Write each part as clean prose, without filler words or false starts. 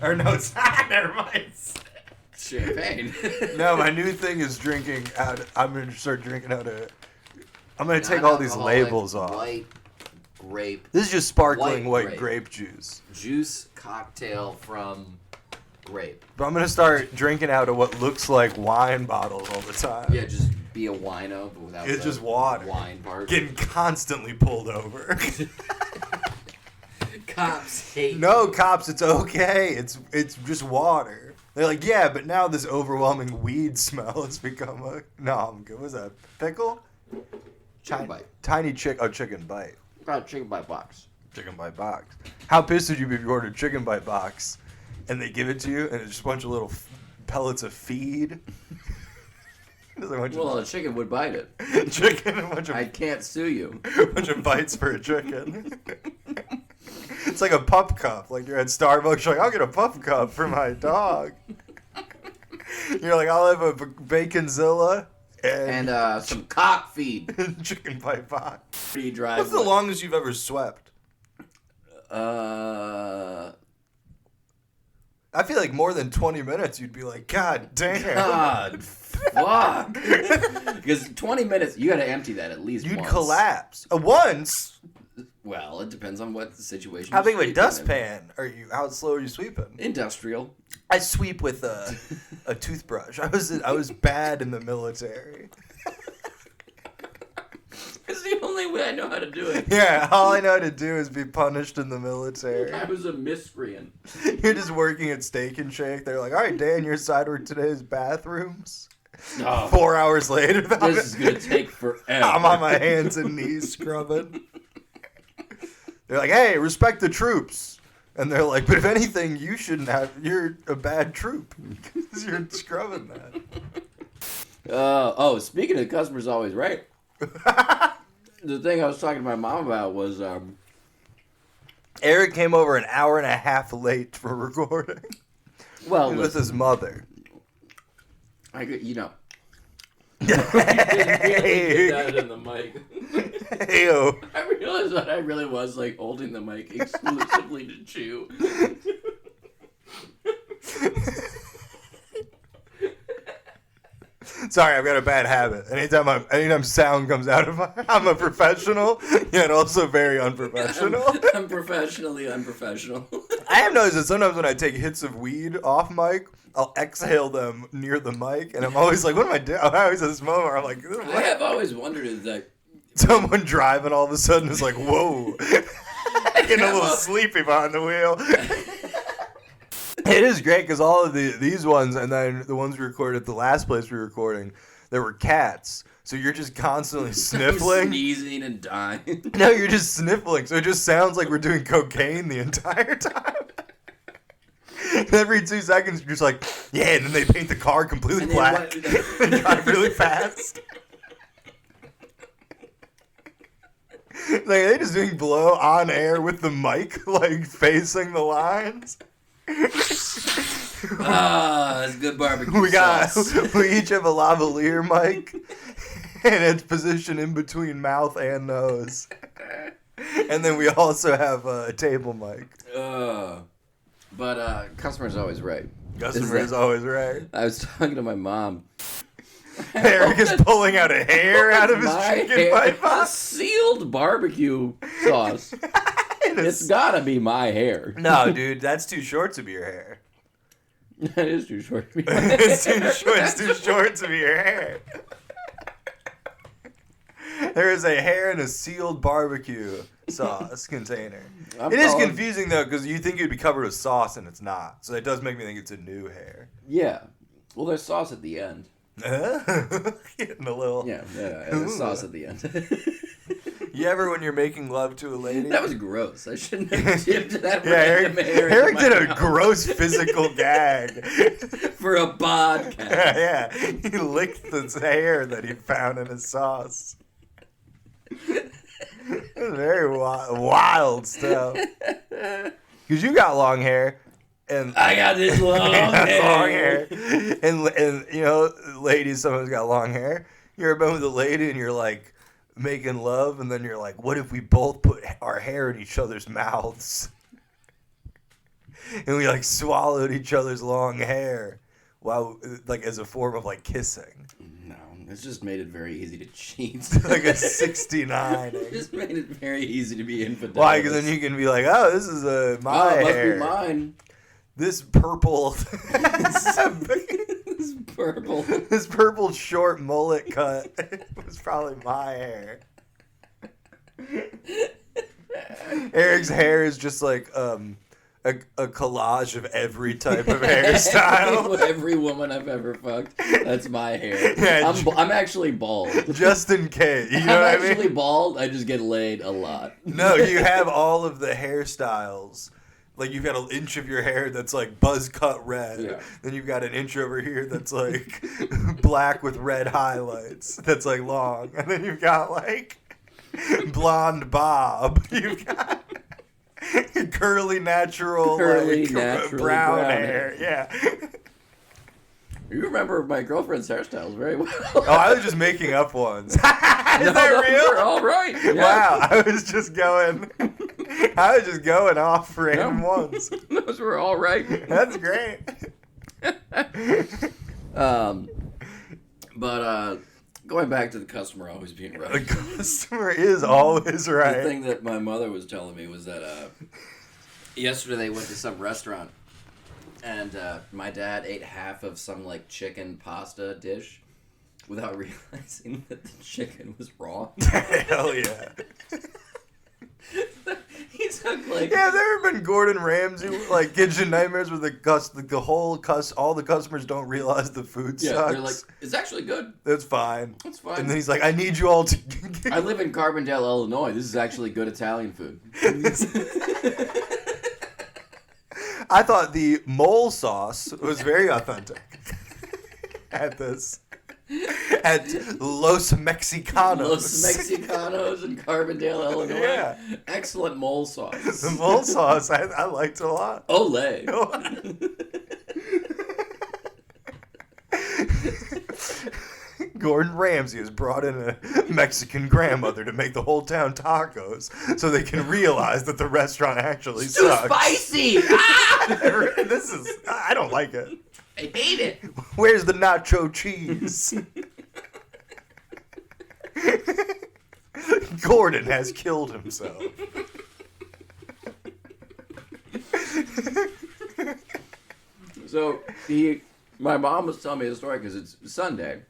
Or no, it's not. Never mind. Champagne. No, my new thing is drinking out. I'm going to start drinking out of. I'm going to take all these labels off. White grape. This is just sparkling white grape juice. Juice cocktail from grape. But I'm going to start drinking out of what looks like wine bottles all the time. Yeah, just be a wino, but without it's just water. Wine part. Getting constantly pulled over. Cops hate No, cops, it's okay. It's just water. They're like, yeah, but now this overwhelming weed smell has become a... No, I'm good. What's that? Pickle? Chicken bite. Tiny chicken bite. Chicken bite box. Chicken bite box. How pissed would you be if you ordered chicken bite box and they give it to you and it's just a bunch of little pellets of feed? Well, a chicken would bite it. Chicken, a bunch of... I can't sue you. A bunch of bites for a chicken. It's like a pup cup. Like you're at Starbucks, you're like, I'll get a pup cup for my dog. You're like, I'll have a baconzilla and some cock feed. Chicken bite box. Pretty dry. What's the longest you've ever swept? I feel like more than 20 minutes you'd be like, God damn. God, fuck. Because 20 minutes, you got to empty that at least You'd once. collapse. Once? Well, it depends on what the situation How big of a dustpan are you? How slow are you sweeping? Industrial. I sweep with a toothbrush. I was bad in the military. It's the only way I know how to do it. Yeah, all I know how to do is be punished in the military. I was a miscreant. You're just working at Steak and Shake. They're like, all right, Dan, your side work today is bathrooms. Oh, 4 hours later. This is going to take forever. I'm on my hands and knees scrubbing. They're like, hey, respect the troops. And they're like, but if anything, you shouldn't have. You're a bad troop because you're scrubbing that. Speaking of customers always right. The thing I was talking to my mom about was Eric came over an hour and a half late for recording. Well, with his mother. You know. Hey. That in the mic. Hey-o. I realized that I really was like holding the mic exclusively to chew. Sorry, I've got a bad habit. Anytime sound comes out of I'm a professional, yet also very unprofessional. I'm professionally unprofessional. I have noticed that sometimes when I take hits of weed off mic, I'll exhale them near the mic, and I'm always like, what am I doing? I always have this moment where I'm like, what? I have always wondered is that someone driving all of a sudden is like, whoa. Getting a little sleepy behind the wheel. It is great because all of these ones and then the ones we recorded at the last place we were recording, there were cats. So you're just constantly sniffling. Sneezing and dying. No, you're just sniffling. So it just sounds like we're doing cocaine the entire time. Every 2 seconds, you're just like, yeah, and then they paint the car completely black and drive really fast. Like, are they just doing blow on air with the mic, like, facing the lines? It's good barbecue sauce. We each have a lavalier mic, and it's positioned in between mouth and nose. And then we also have a table mic. But customer's always right. Customer is always right. I was talking to my mom. Eric is pulling out a hair out of his chicken bite box. Sealed barbecue sauce. It's gotta be my hair. No, dude, that's too short to be your hair. That is too short to be my hair. It's too short to be your hair. There is a hair in a sealed barbecue sauce container. It is confusing, though, because you think it'd be covered with sauce, and it's not. So it does make me think it's a new hair. Yeah. Well, there's sauce at the end. Getting a little... Yeah, there's sauce at the end. You ever, when you're making love to a lady... That was gross. I shouldn't have tipped that. Yeah, Eric did a gross physical gag. For a podcast. Yeah, he licked the hair that he found in his sauce. It was very wild stuff. Because you got long hair. And I got this long hair. And you know, ladies sometimes got long hair. You ever been with a lady and you're like making love, and then you're like, what if we both put our hair in each other's mouths? and we like swallowed each other's long hair, while like as a form of like kissing. No, it's just made it very easy to cheat. Like a 69. It just made it very easy to be infidel. Why? Because then you can be like, oh, this is my hair. It must be mine. This purple. This purple short mullet cut was probably my hair. Eric's hair is just like a collage of every type of hairstyle. Every woman I've ever fucked, that's my hair. Yeah, I'm actually bald. Just in case. You know what I mean? I'm actually bald. I just get laid a lot. No, you have all of the hairstyles. Like, you've got an inch of your hair that's, like, buzz cut red. Yeah. Then you've got an inch over here that's, like, black with red highlights. That's, like, long. And then you've got, like, blonde bob. You've got curly, natural brown hair. Yeah. You remember my girlfriend's hairstyles very well. Oh, I was just making up ones. Is that real? All right. Yeah. Wow, I was just going off random ones. Those were all right. That's great. But going back to the customer always being right. The customer is always right. The thing that my mother was telling me was that yesterday they went to some restaurant and my dad ate half of some like chicken pasta dish without realizing that the chicken was raw. Hell yeah. He took like... Yeah, have there ever been Gordon Ramsay, like, kitchen nightmares where all the customers don't realize the food sucks? Yeah, they're like, it's actually good. That's fine. It's fine. And then he's like, I need you all to... I live in Carbondale, Illinois. This is actually good Italian food. I thought the mole sauce was very authentic at Los Mexicanos. Los Mexicanos in Carbondale, Illinois. Yeah. Excellent mole sauce. The mole sauce, I liked a lot. Olay. Gordon Ramsay has brought in a Mexican grandmother to make the whole town tacos so they can realize that the restaurant actually sucks. Too spicy! I don't like it. I hate it. Where's the nacho cheese? Gordon has killed himself. So, my mom was telling me the story because it's Sunday.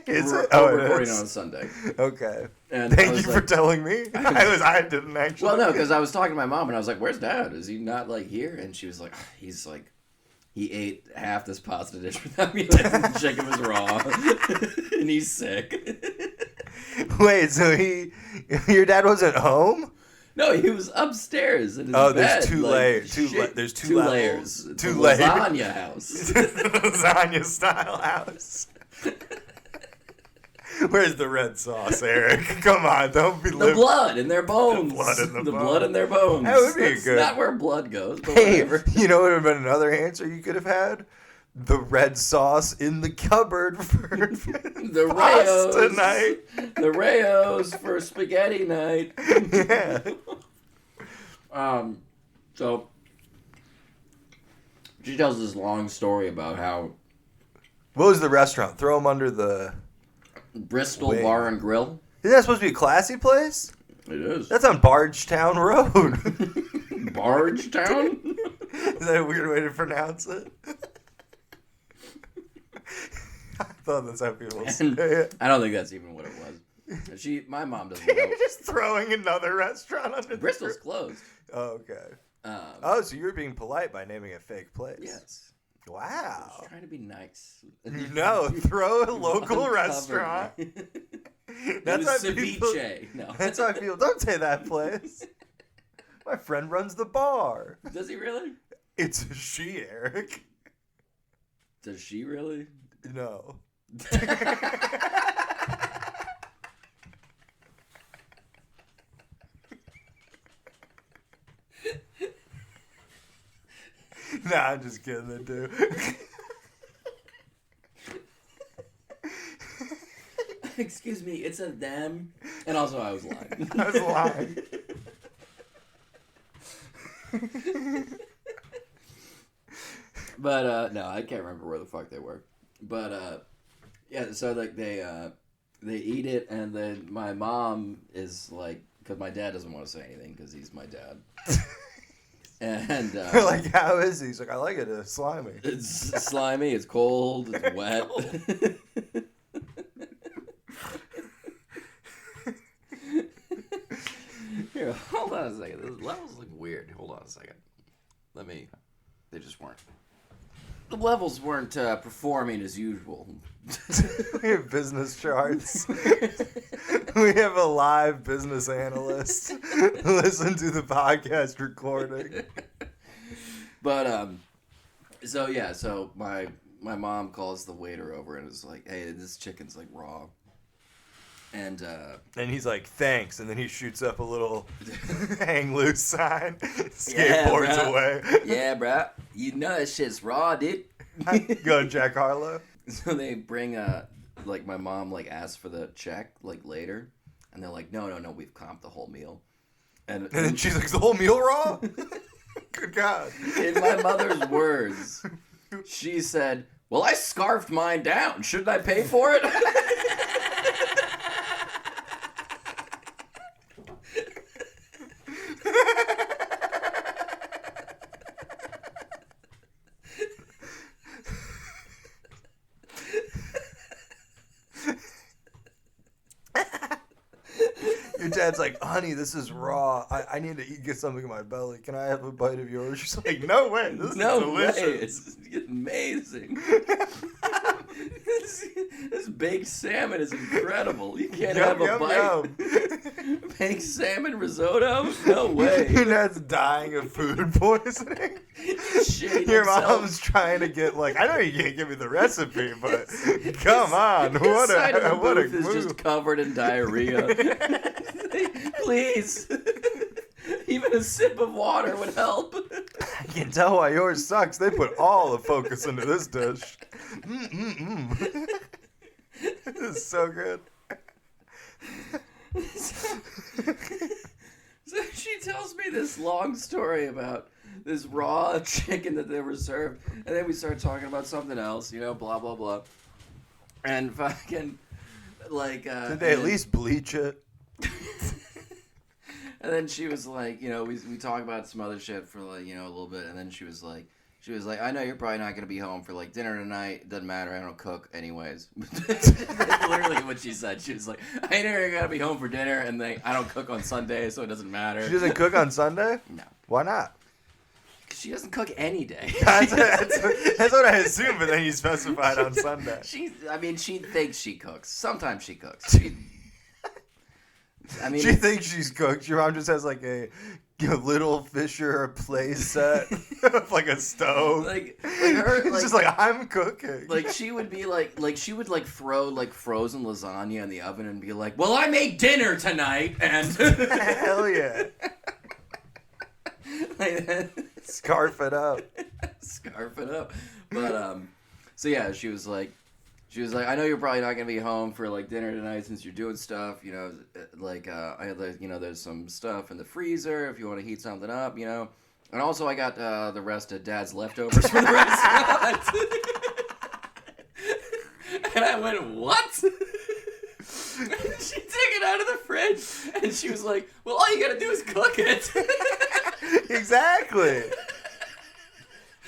We're recording on a Sunday. Okay. And Thank you for telling me. I didn't actually. Well, no, because I was talking to my mom and I was like, "Where's Dad? Is he not like here?" And she was like, he ate half this pasta dish without realizing the chicken was raw, and he's sick." Wait, so your dad wasn't home? No, he was upstairs in his bed. There's two layers. There's two layers. Two layers. Lasagna house. Lasagna style house. Where's the red sauce, Eric? Come on, don't be the blood in their bones. The blood in their bones. That would be good. Not where blood goes. But hey, whatever. You know what would have been another answer you could have had? The red sauce in the cupboard for the pasta night. The Rayos for spaghetti night. Yeah. So she tells this long story about how. What was the restaurant? Throw them under the. Bristol Bar and Grill. Isn't that supposed to be a classy place? It is. That's on Bardstown Road. Bardstown? Is that a weird way to pronounce it? I thought that's how people say it. I don't think that's even what it was. My mom doesn't know. You're just throwing another restaurant under Bristol's closed. Oh, okay. So you were being polite by naming a fake place. Yes. Wow. I was trying to be nice. No, throw a local restaurant. That's how ceviche. No. That's how I feel. Don't say that place. My friend runs the bar. Does he really? It's a she, Eric. Does she really? No. Nah, I'm just kidding, I do. Excuse me, it's a them. And also, I was lying. I was lying. But no, I can't remember where the fuck they were. But yeah, so like they eat it, and then my mom is like, because my dad doesn't want to say anything because he's my dad. And You're like, how is he? He's like, I like it. It's slimy. It's slimy. It's cold. It's wet. Here, hold on a second. Those levels look weird. Hold on a second. They just weren't. The levels weren't performing as usual. We have business charts. We have a live business analyst listen to the podcast recording. But so my mom calls the waiter over and is like, "Hey, this chicken's like raw." And he's like, thanks. And then he shoots up a little hang loose sign, skateboards away. Yeah, bro. You know that shit's raw, dude. Go Jack Harlow. So they bring like my mom like asks for the check like later, and they're like, no, we've comped the whole meal. And then she's like, is the whole meal raw? Good God. In my mother's words, she said, well, I scarfed mine down. Shouldn't I pay for it? Your dad's like, honey, this is raw. I need to get something in my belly. Can I have a bite of yours? She's like, no way. This is delicious. Way. It's amazing. This baked salmon is incredible. You can't have a bite. Baked salmon risotto? No way. Your dad's dying of food poisoning. Your mom's trying to get like, I know you can't give me the recipe, but come on, what a is just covered in diarrhea. Please, even a sip of water would help. I can tell why yours sucks. They put all the focus into this dish. This is so good. So she tells me this long story about this raw chicken that they were served, and then we start talking about something else, blah blah blah, and fucking like. Did they at least bleach it? And then she was like, we talk about some other shit for like, a little bit, and then she was like, I know you're probably not gonna be home for like dinner tonight. It doesn't matter. I don't cook anyways. Literally what she said. She was like, I know you're gonna be home for dinner, and I don't cook on Sunday, so it doesn't matter. She doesn't cook on Sunday? No. Why not? Because she doesn't cook any day. That's what I assumed, but then you specified on Sunday. She thinks she cooks. Sometimes she cooks. She thinks she's cooked. Your mom just has like a little Fisher play set of like a stove. Like her, it's just like, I'm cooking. Like she would be like she would like throw like frozen lasagna in the oven and be like, well, I made dinner tonight, and hell yeah. Scarf it up. Scarf it up. But so yeah, she was like, I know you're probably not gonna be home for like dinner tonight since you're doing stuff. Like I had like there's some stuff in the freezer if you want to heat something up. And also I got the rest of Dad's leftovers from the restaurant. And I went, what? She took it out of the fridge and she was like, well, all you gotta do is cook it. Exactly.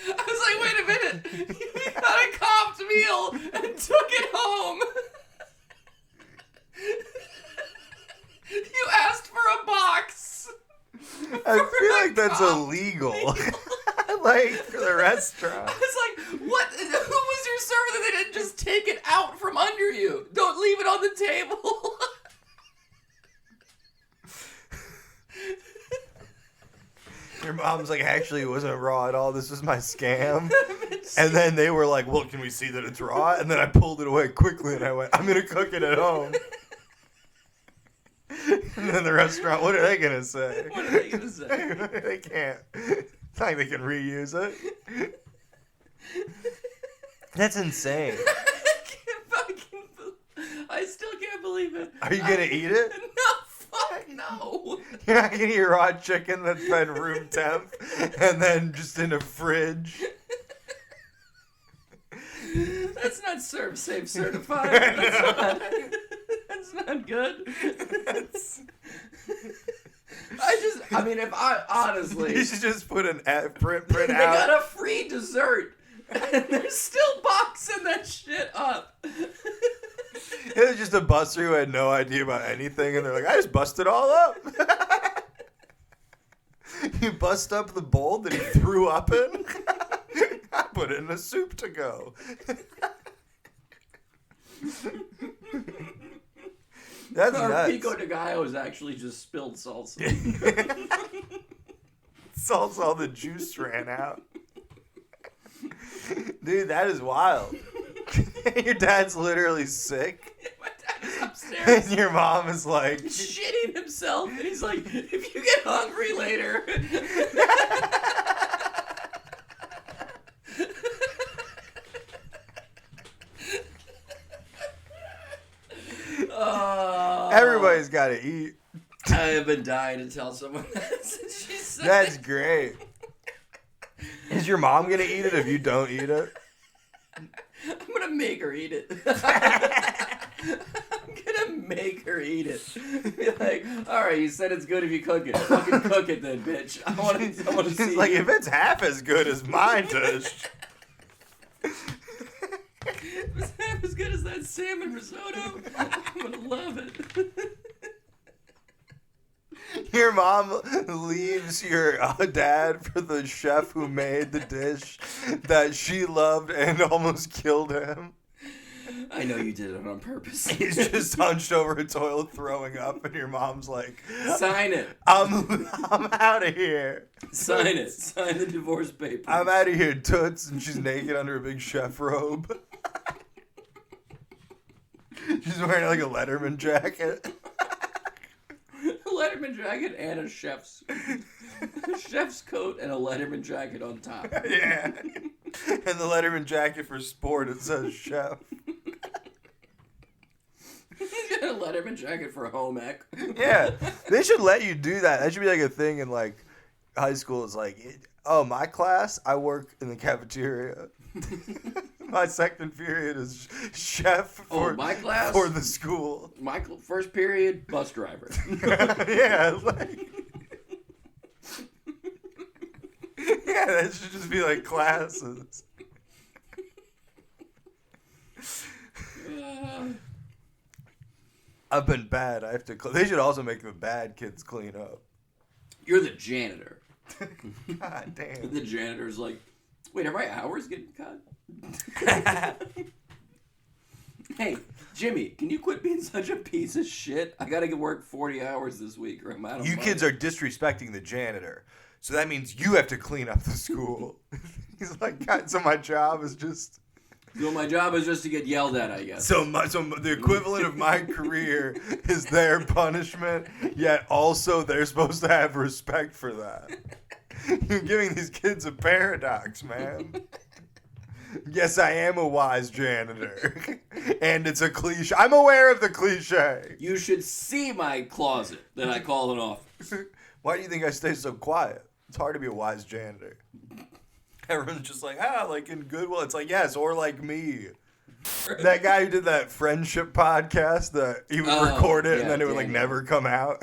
I was like, wait a minute. You got a comped meal and took it home. You asked for a box. I feel like that's illegal. Like, for the restaurant. I was like, what? Who was your server that they didn't just take it out from under you? Don't leave it on the table. Your mom's like, actually, it wasn't raw at all. This was my scam. And then they were like, well, can we see that it's raw? And then I pulled it away quickly and I went, I'm going to cook it at home. And then the restaurant, what are they going to say? What are they going to say? They can't. It's not like they can reuse it. That's insane. I still can't believe it. Are you going to eat it? No, fuck no. You're not going to eat raw chicken that's been room temp and then just in a fridge? That's not safe certified. That's not good. I mean, if I honestly, you should just put an print they out. got a free dessert, and they're still boxing that shit up. It was just a buster who had no idea about anything, and they're like, I just busted it all up. You bust up the bowl that he threw up in? I put it in a soup to go. That's Our nuts. Pico de Gallo is actually just spilled salsa. Salt's all the juice ran out. Dude, that is wild. Your dad's literally sick. My dad's upstairs. And your mom is like shitting himself, and he's like, if you get hungry later. everybody's got to eat. I have been dying to tell someone that since she said That's great. Is your mom going to eat it if you don't eat it? I'm gonna make her eat it. I'm gonna make her eat it. Be like, all right, you said it's good if you cook it. Fucking cook it then, bitch. I want to see. Like, if it's half as good as my dish. If it's half as good as that salmon risotto, I'm gonna love it. Your mom leaves your dad for the chef who made the dish that she loved and almost killed him. I know you did it on purpose. He's just hunched over a toilet throwing up, and your mom's like, Sign it. I'm out of here. Sign it. Sign the divorce papers. I'm out of here, toots. And she's naked under a big chef robe. She's wearing like a Letterman jacket. A Letterman jacket and a chef's coat and a Letterman jacket on top. Yeah. And the Letterman jacket for sport, it says chef. You got a Letterman jacket for home ec. Yeah. They should let you do that. That should be like a thing in like high school. It's like, oh, my class, I work in the cafeteria. My second period is chef for, my class? For the school. My first period, bus driver. Yeah, like... Yeah, that should just be like classes. I've been bad. I have to. They should also make the bad kids clean up. You're the janitor. God damn. The janitor's like, wait, are my hours getting cut? Hey, Jimmy, can you quit being such a piece of shit? I gotta work 40 hours this week or I'm out of money. You kids are disrespecting the janitor. So that means you have to clean up the school. He's like, God, so my job is just... So my job is just to get yelled at, I guess. So the equivalent of my career is their punishment, yet also they're supposed to have respect for that. You're giving these kids a paradox, man. Yes, I am a wise janitor. And it's a cliche. I'm aware of the cliche. You should see my closet that I call an office. Why do you think I stay so quiet? It's hard to be a wise janitor. Everyone's just like, like in Goodwill. It's like, yes, or like me. That guy who did that friendship podcast, that he would record it and then it would like never come out.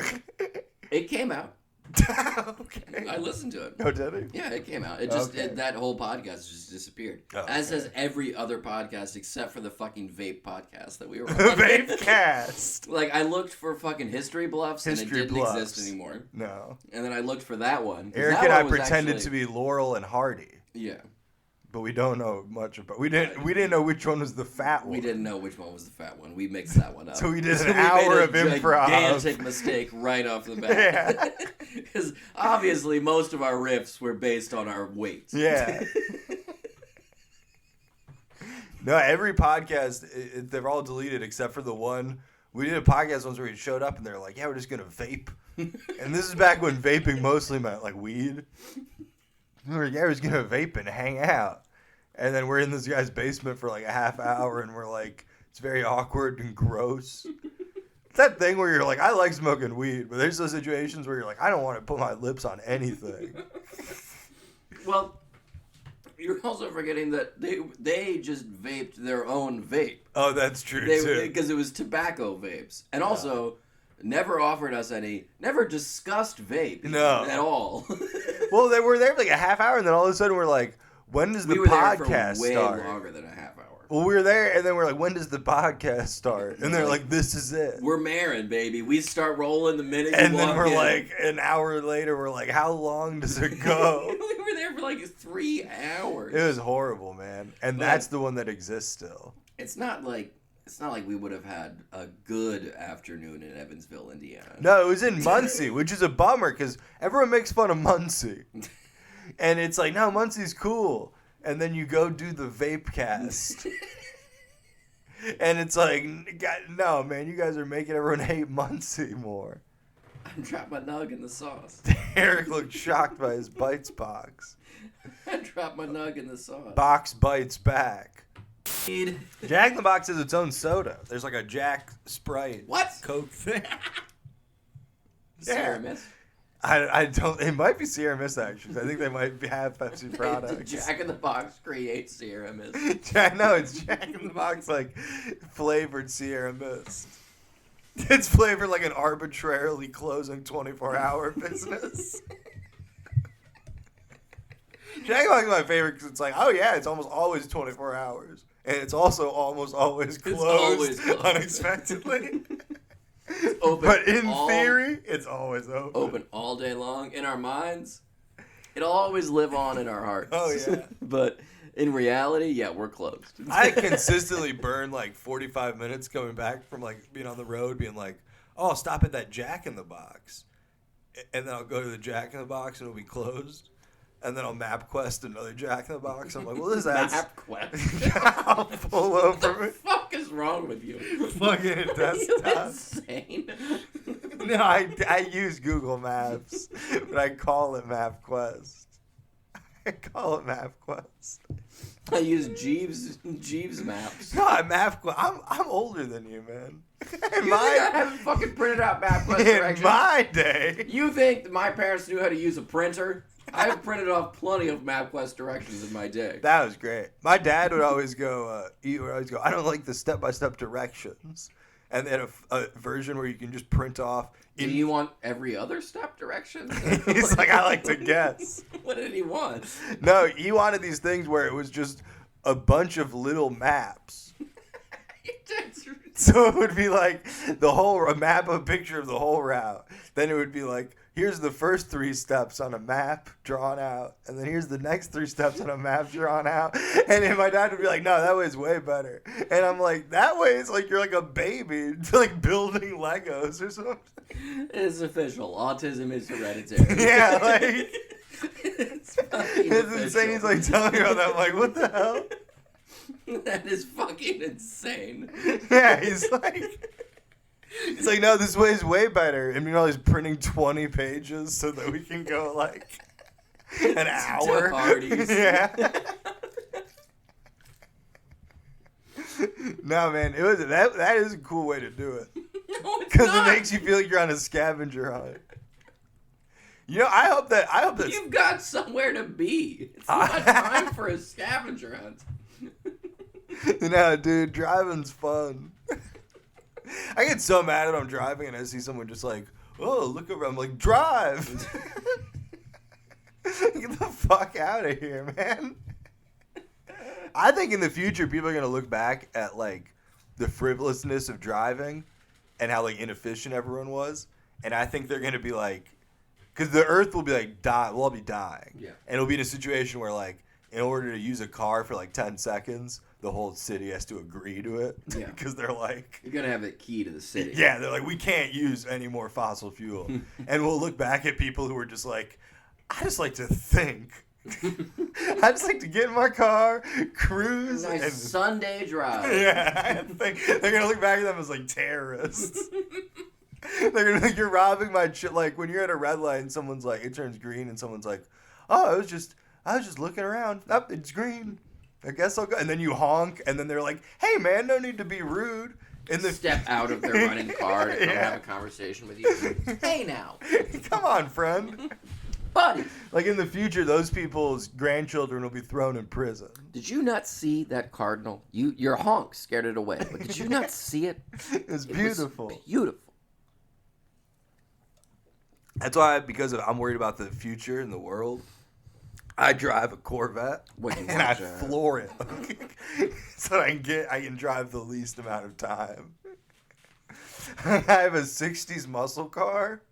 It came out. Okay. I listened to it. Oh, did he? Yeah, it came out. It just that whole podcast just disappeared. As does every other podcast except for the fucking vape podcast that we were on. The vape cast. Like I looked for fucking history bluffs and it didn't exist anymore. No. And then I looked for that one. Eric and I pretended to be Laurel and Hardy. Yeah. But we don't know much about. We didn't know which one was the fat one. We didn't know which one was the fat one. We mixed that one up. So we did an hour of improv. Gigantic mistake right off the bat. Because obviously most of our riffs were based on our weight. Yeah. No, every podcast they're all deleted except for the one. We did a podcast once where we showed up and they're like, "Yeah, we're just gonna vape." And this is back when vaping mostly meant like weed. We were like, yeah, we're just gonna vape and hang out. And then we're in this guy's basement for like a half hour and we're like, it's very awkward and gross. It's that thing where you're like, I like smoking weed, but there's those situations where you're like, I don't want to put my lips on anything. Well, You're also forgetting that they just vaped their own vape. Oh, that's true, too. Because it was tobacco vapes. And also, never offered us any, never discussed vape at all. Well, they were there for like a half hour, and then all of a sudden we're like, when does the podcast way start? Longer than a half hour. Well, we were there, and then we're like, when does the podcast start? And they're like, this is it. We're Marin, baby. We start rolling the minute you And walk then we're in. like, an hour later, we're like, how long does it go? We were there for like 3 hours. It was horrible, man. And that's the one that exists still. It's not like we would have had a good afternoon in Evansville, Indiana. No, it was in Muncie, which is a bummer because everyone makes fun of Muncie. And it's like, no, Muncie's cool. And then you go do the vape cast. And it's like, no, man, you guys are making everyone hate Muncie more. I dropped my nug in the sauce. Eric looked shocked by his Bites box. I dropped my nug in the sauce. Box bites back. Jack in the Box has its own soda. There's like a Jack Sprite. What? Coke thing. Sierra Mist? I don't. It might be Sierra Mist actually. I think they might have Pepsi products. Jack in the Box creates Sierra Mist. No, it's Jack in the Box like flavored Sierra Mist. It's flavored like an arbitrarily closing 24-hour business. Jack in the Box is my favorite because it's like, oh yeah, it's almost always 24 hours, and it's also almost always closed, unexpectedly. Open but in theory, it's always open. Open all day long. In our minds, it'll always live on in our hearts. Oh, yeah. But in reality, yeah, we're closed. I consistently burn like 45 minutes coming back from like being on the road, being like, oh, I'll stop at that Jack in the Box. And then I'll go to the Jack in the Box and it'll be closed. And then I'll MapQuest another Jack in the Box. I'm like, well, this is MapQuest. I'll pull over. What the fuck is wrong with you? Fucking desktop. Are you insane? No, I use Google Maps, but I call it MapQuest. I call it MapQuest. I use Jeeves maps. No, MapQuest. I'm older than you, man. I haven't fucking printed out MapQuest directions. In my day. You think that my parents knew how to use a printer? I've printed off plenty of MapQuest directions in my day. That was great. My dad would always go, I don't like the step-by-step directions. And they had a version where you can just print off. Do you want every other step direction? He's like, I like to guess. What did he want? No, he wanted these things where it was just a bunch of little maps. So it would be like a map, a picture of the whole route. Then it would be like, here's the first 3 steps on a map drawn out. And then here's the next 3 steps on a map drawn out. And then my dad would be like, no, that way's way better. And I'm like, that way is like you're like a baby, like building Legos or something. It's official. Autism is hereditary. Yeah, like, it's insane. He's like telling me about that. I'm like, what the hell? That is fucking insane. Yeah, he's like, no, this way is way better. And meanwhile, he's printing 20 pages so that we can go like an hour. To Hardee's. Yeah. No, man, it was that is a cool way to do it because it makes you feel like you're on a scavenger hunt. You know, I hope that you've got somewhere to be. It's not time for a scavenger hunt. No, dude, driving's fun. I get so mad when I'm driving and I see someone just like, oh, look around. I'm like, drive. Get the fuck out of here, man. I think in the future, people are going to look back at, like, the frivolousness of driving and how, like, inefficient everyone was. And I think they're going to be like, because the earth will be like, we'll all be dying. Yeah. And it'll be in a situation where, like, in order to use a car for, like, 10 seconds, the whole city has to agree to it. Yeah. Because they're like... You're going to have the key to the city. Yeah, they're like, we can't use any more fossil fuel. And we'll look back at people who are just like, I just like to think. I just like to get in my car, cruise. Nice and Sunday drive. Yeah, I think they're going to look back at them as like terrorists. They're going to think you're robbing my shit. Like when you're at a red light and someone's like, it turns green and someone's like, oh, I was just looking around. Oh, it's green. I guess I'll go. And then you honk, and then they're like, hey, man, no need to be rude. And then Step out of their running car to come Yeah. have a conversation with you. Hey, now. Come on, friend. Buddy. Like in the future, those people's grandchildren will be thrown in prison. Did you not see that cardinal? Your honk scared it away. But did you not see it? It's beautiful. It was beautiful. That's why, I'm worried about the future and the world, I drive a Corvette and I floor it so that I can drive the least amount of time. I have a 60s muscle car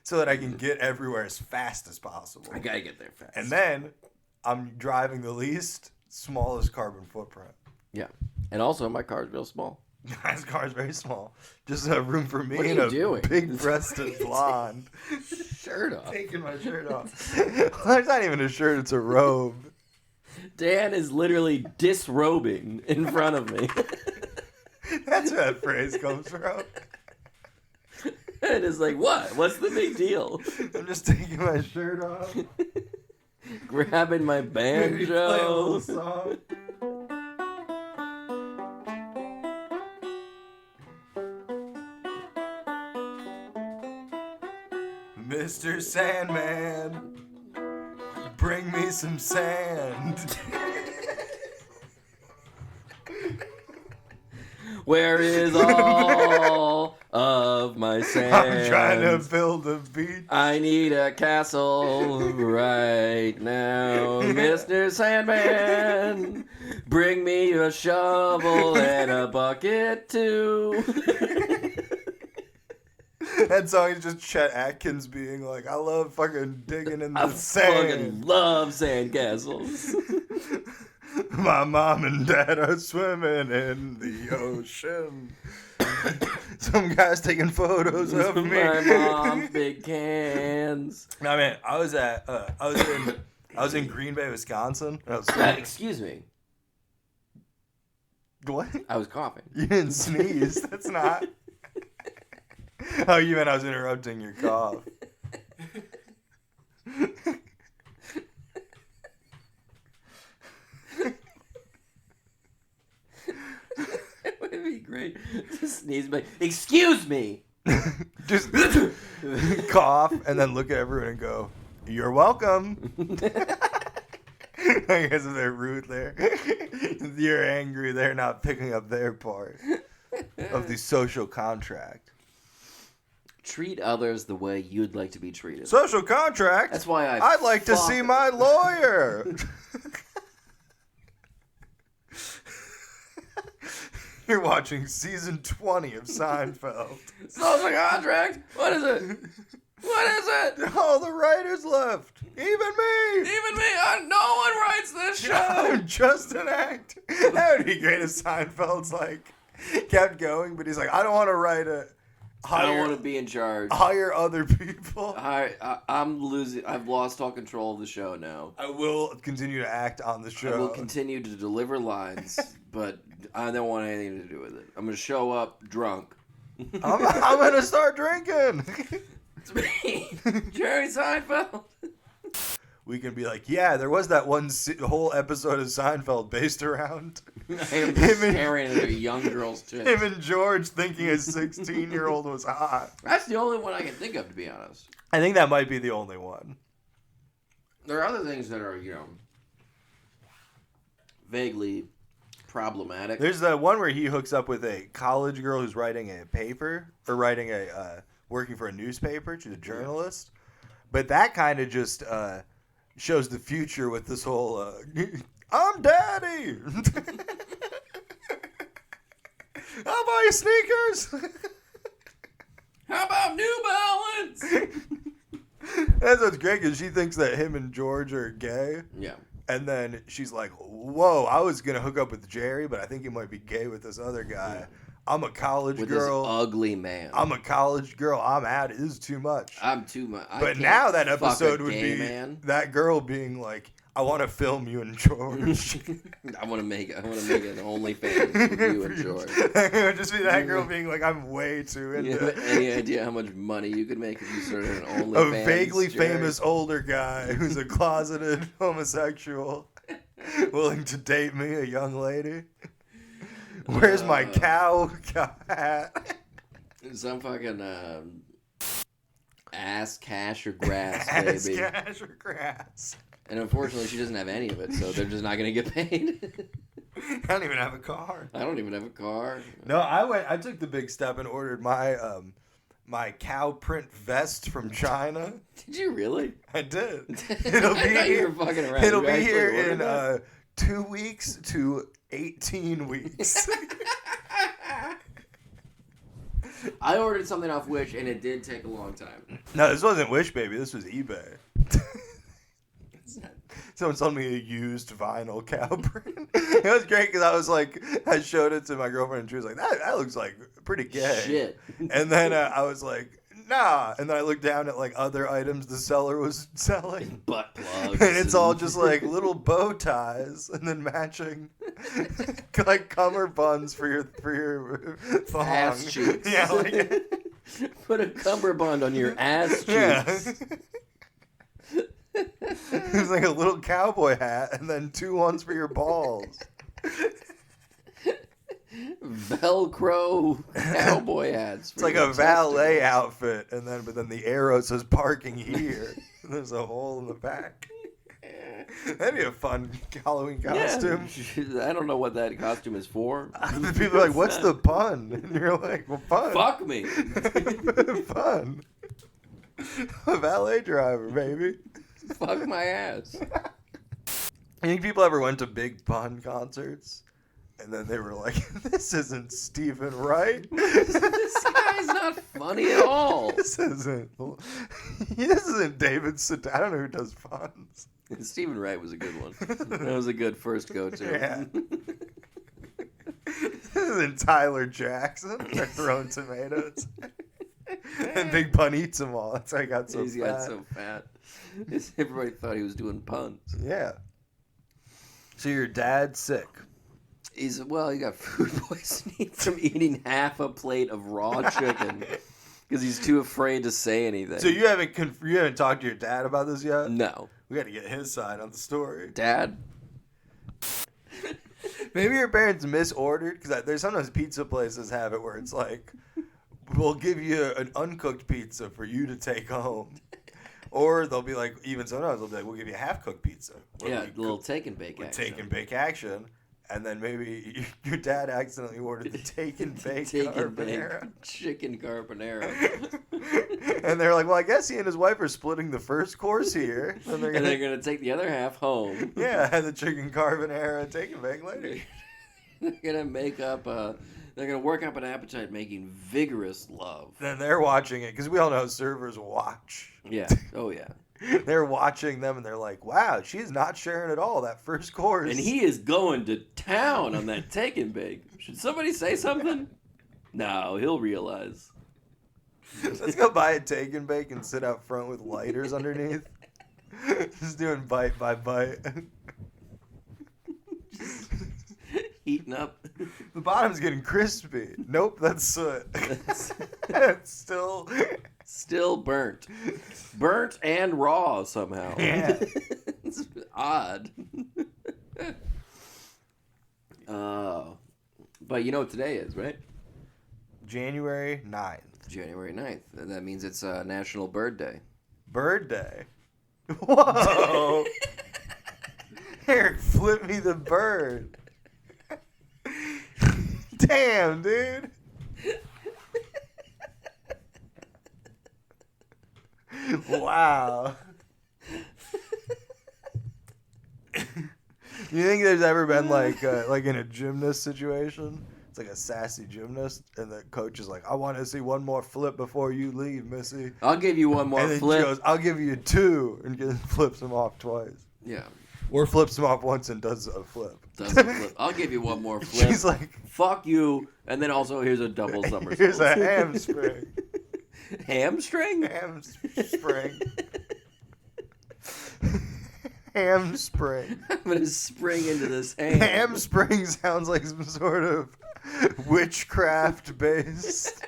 so that I can get everywhere as fast as possible. I gotta get there fast. And then I'm driving the smallest carbon footprint. Yeah. And also, my car's real small. My car's very small. Just enough room for me and doing? big-breasted blonde. Shirt off. Taking my shirt off. Well, it's not even a shirt, it's a robe. Dan is literally disrobing in front of me. That's where that phrase comes from. And it's like, what? What's the big deal? I'm just taking my shirt off. Grabbing my Maybe play a little banjo. song. Mr. Sandman, bring me some sand. Where is all of my sand? I'm trying to build a beach. I need a castle right now. Mr. Sandman, bring me a shovel and a bucket too. That song is just Chet Atkins being like, I love fucking digging in the I sand. fucking love sandcastles. My mom and dad are swimming in the ocean. Some guy's taking photos of me. My mom's big cans. No, man, I was in Green Bay, Wisconsin. Excuse me. What? I was coughing. You didn't sneeze. That's not. Oh, you meant I was interrupting your cough. It would be great to sneeze, but excuse me. Just cough and then look at everyone and go, "You're welcome." I guess if they're rude there, you're angry. They're not picking up their part of the social contract. Treat others the way you'd like to be treated. Social contract? That's why I'd like to see my lawyer. You're watching season 20 of Seinfeld. Social contract? What is it? What is it? All the writers left. Even me. Even me. No one writes this show. I'm just an act. That would be great if Seinfeld's like kept going, but he's like, I don't want to write it. I don't want to be in charge. Hire other people. I'm losing. I've lost all control of the show now. I will continue to act on the show. I will continue to deliver lines, but I don't want anything to do with it. I'm going to show up drunk. I'm going to start drinking. It's me, Jerry Seinfeld. We can be like, yeah, there was that one whole episode of Seinfeld based around I am staring at a young girl's tits. him and George thinking a 16-year-old was hot. That's the only one I can think of, to be honest. I think that might be the only one. There are other things that are, vaguely problematic. There's the one where he hooks up with a college girl who's writing a paper, or working for a newspaper. She's a journalist. But that kind of just shows the future with this whole, I'm daddy. I'll buy you sneakers. How about New Balance? That's what's great, because she thinks that him and George are gay. Yeah. And then she's like, whoa, I was going to hook up with Jerry, but I think he might be gay with this other guy. Yeah. I'm a college girl. With this ugly man. I'm a college girl. I'm out. This is too much. I'm too much. But now that episode would be man. That girl being like, I want to film you and George. I want to make an OnlyFans with you and George. It would just be that girl being like, I'm way too into it. Any idea how much money you could make if you started an OnlyFans? A vaguely famous older guy who's a closeted homosexual willing to date me, a young lady. Where's my cow hat? Some fucking Ass, cash, or grass, Ass, baby. cash, or grass. And unfortunately, she doesn't have any of it, so they're just not going to get paid. I don't even have a car. I don't even have a car. No, I took the big step and ordered my my cow print vest from China. Did you really? I did. It'll be here. You were fucking around. It'll be here in 2 weeks to 18 weeks. I ordered something off Wish, and it did take a long time. No, this wasn't Wish, baby. This was eBay. Someone sold me a used vinyl cow print. It was great because I was like, I showed it to my girlfriend and she was like, that looks like pretty gay. Shit. And then I was like, nah. And then I looked down at like other items the seller was selling. Butt plugs. And it's all just like little bow ties and then matching like cummerbunds for your thong. Ass cheeks. Yeah, like, put a cummerbund on your ass cheeks. yeah. It was like a little cowboy hat and then 2 ones for your balls. Velcro cowboy hats. It's like a valet outfit, and then the arrow says parking here. There's a hole in the back. That'd be a fun Halloween costume. Yeah. I don't know what that costume is for. People are like, "What's the pun?" And you're like, "Well, fun." Fuck me. Fun. A valet driver, baby. Fuck my ass. I think people ever went to big pun concerts, and then they were like, "This isn't Stephen Wright. This guy's not funny at all. This isn't David Sedaris. I don't know who does puns." Stephen Wright was a good one. That was a good first go-to. Yeah. This isn't Tyler Jackson. They're throwing tomatoes. And Big Pun eats them all. That's why he got so fat. He's got so fat. Everybody thought he was doing puns. Yeah. So your dad's sick. He got food poisoning from eating half a plate of raw chicken because he's too afraid to say anything. So you haven't talked to your dad about this yet? No. We got to get his side on the story. Dad? Maybe your parents misordered, because there's sometimes pizza places have it where it's like, we'll give you an uncooked pizza for you to take home. Or they'll be like, even sometimes they'll be like, we'll give you a half-cooked pizza. Yeah, a little take and bake action. Take and bake action. And then maybe your dad accidentally ordered the take and bake carbonara. Chicken carbonara. And they're like, well, I guess he and his wife are splitting the first course here. And they're gonna take the other half home. Yeah, and the chicken carbonara and take and bake later. They're gonna work up an appetite making vigorous love. Then they're watching it, because we all know servers watch. Yeah. Oh, yeah. They're watching them, and they're like, wow, she's not sharing at all, that first course. And he is going to town on that take and bake. Should somebody say something? No, he'll realize. Let's go buy a take and bake and sit out front with lighters underneath. Just doing bite by bite. Heating up. The bottom's getting crispy. Nope, that's soot. It's still burnt. Burnt and raw somehow. Yeah. It's odd. But you know what today is, right? January 9th. January 9th. And that means it's National Bird Day. Bird Day? Whoa. Eric, flip me the bird. Damn, dude. Wow. You think there's ever been like in a gymnast situation? It's like a sassy gymnast, and the coach is like, I want to see one more flip before you leave, Missy. I'll give you one more and then flip. She goes, I'll give you 2, and flips him off twice. Yeah. Or flips him off once and does a flip. I'll give you one more flip. She's like, fuck you, and then also here's a double somersault. Here's a hamstring. Hamstring? Hamstring. Hamspring. I'm gonna spring into this ham. Hamspring sounds like some sort of witchcraft-based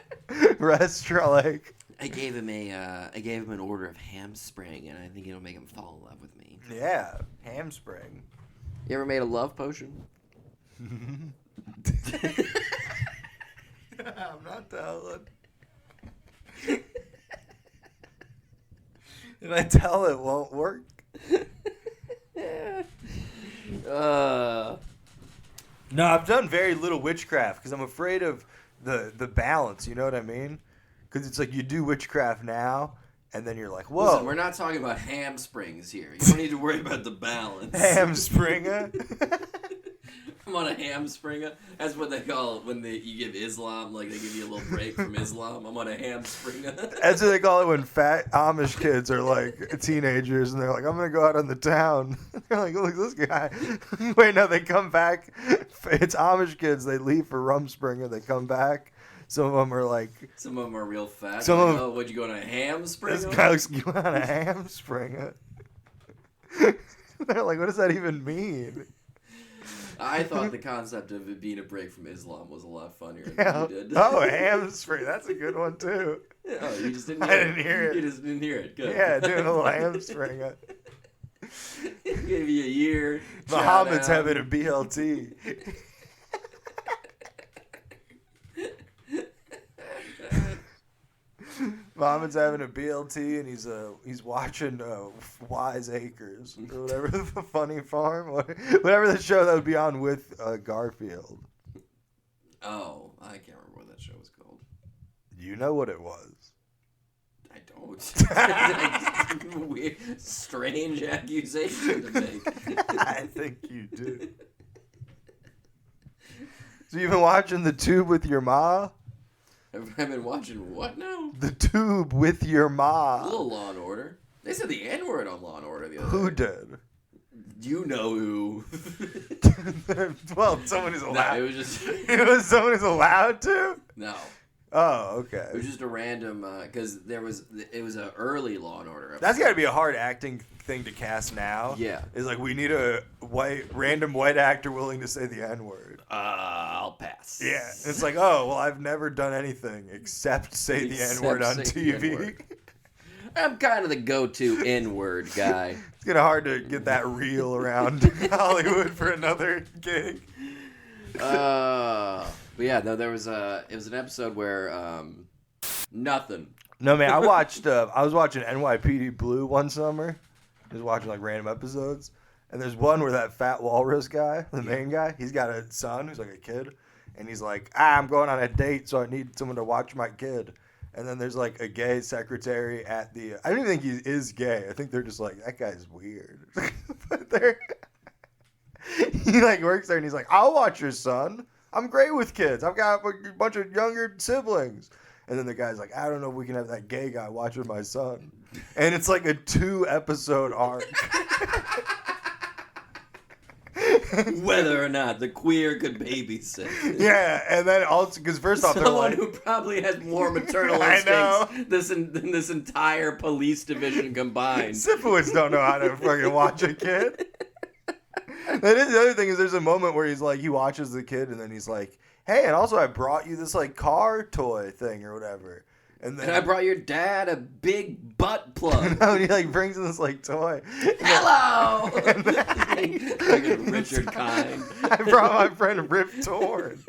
restaurant. Like, I gave him an order of hamspring, and I think it'll make him fall in love with me. Yeah, hamspring. You ever made a love potion? I'm not telling. And I tell it won't work. No, I've done very little witchcraft because I'm afraid of the balance. You know what I mean? Because it's like you do witchcraft now, and then you're like, whoa. Listen, we're not talking about hamstrings here. You don't need to worry about the balance. Hamstringer? I'm on a hamstringer. That's what they call it when you give Islam, like they give you a little break from Islam. I'm on a hamstringer. That's what they call it when fat Amish kids are like teenagers and they're like, I'm going to go out on the town. They're like, look, this guy. Wait, no, they come back. It's Amish kids. They leave for Rumspringa. They come back. Some of them are like... Some of them are real fat. Some like, of them, oh, what'd you go on a hamstringer? This guy looks like you on a hamstringer. They're like, what does that even mean? I thought the concept of it being a break from Islam was a lot funnier Yeah. than you did. Oh, hamstring. That's a good one, too. Oh, you just didn't I hear didn't hear it. You just didn't hear it. Good. Yeah, doing a little hamstring. Gave you a year. Muhammad's shout out. having a BLT. Muhammad's having a BLT and he's watching Wise Acres or whatever the funny farm or whatever the show that would be on with Garfield. Oh, I can't remember what that show was called. You know what it was. I don't. Weird, strange accusation to make. I think you do. So you've been watching The Tube with your ma? I've been watching what now? The Tube with your ma. A little Law and Order. They said the N-word on Law and Order the other Who day. did? You know who. Well, someone is allowed. No, it was just... It was someone is allowed to? No. Oh, okay. It was just a random, because it was an early Law and Order episode. That's got to be a hard acting thing to cast now. Yeah. It's like, we need a random white actor willing to say the N-word. I'll pass. Yeah. It's like, oh, well, I've never done anything except say the N-word on TV. I'm kind of the go-to N-word guy. It's kind of hard to get that reel around Hollywood for another gig. But yeah, no, it was an episode where nothing. No, man, I was watching NYPD Blue one summer. I was watching like random episodes. And there's one where that fat walrus guy, the main guy, he's got a son who's like a kid. And he's like, I'm going on a date, so I need someone to watch my kid. And then there's like a gay secretary at the... I don't even think he is gay. I think they're just like, that guy's weird. But he like works there and he's like, I'll watch your son. I'm great with kids. I've got a bunch of younger siblings. And then the guy's like, I don't know if we can have that gay guy watching my son. And it's like a 2-episode arc. Whether or not the queer could babysit. Yeah, and then also, because first off, they're Someone like... who probably has more maternal I know. instincts than this entire police division combined. Sipowicz don't know how to fucking watch a kid. That is the other thing is there's a moment where he's like, he watches the kid and then he's like, hey, and also I brought you this like car toy thing or whatever. And then I brought your dad a big butt plug. no, and he like brings him this like toy. Hello! Like a Richard Kind. I brought my friend Rip Torn.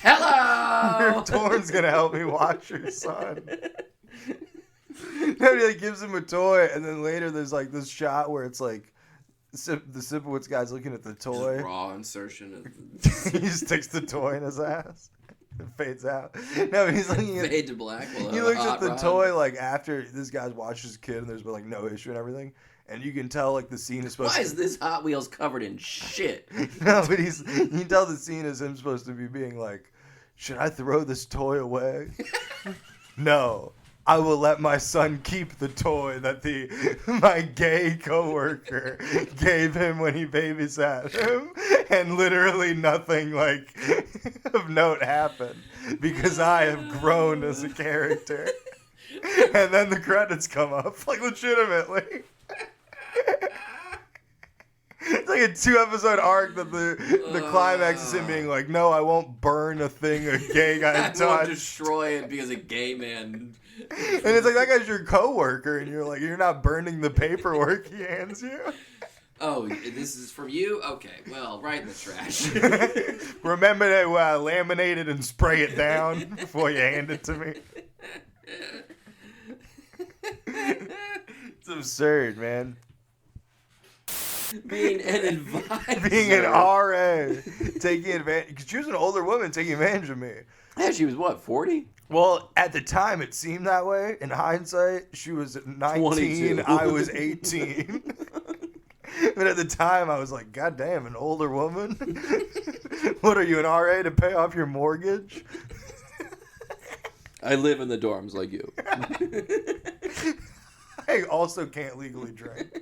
Hello! Rip Torn's gonna help me watch your son. No, he like gives him a toy, and then later there's like this shot where it's like the Sipowicz guy's looking at the toy. Just raw insertion. He just sticks the toy in his ass. It fades out. No, but he's looking at... Fade to black. He looks at the toy like after this guy's watched his kid and there's been like no issue and everything. And you can tell like the scene is supposed Why is this Hot Wheels covered in shit? No, but you can tell the scene is him supposed to be being like, should I throw this toy away? No. I will let my son keep the toy that my gay coworker gave him when he babysat him, and literally nothing like of note happened because I have grown as a character. And then the credits come up, like legitimately. It's like a 2-episode arc that the climax is him being like, no, I won't burn a thing a gay guy I won't touched. destroy it because a gay man. And it's like, that guy's your coworker, and you're like, you're not burning the paperwork he hands you. Oh, this is from you? Okay, well, right in the trash. Remember to laminate it and spray it down before you hand it to me. It's absurd, man. Being an advisor. Being an RA, taking advantage. Because she was an older woman taking advantage of me. Yeah, she was what, 40? Well, at the time, it seemed that way. In hindsight, she was 19, 22. I was 18. But at the time, I was like, God damn, an older woman? What are you, an RA to pay off your mortgage? I live in the dorms like you. I also can't legally drink.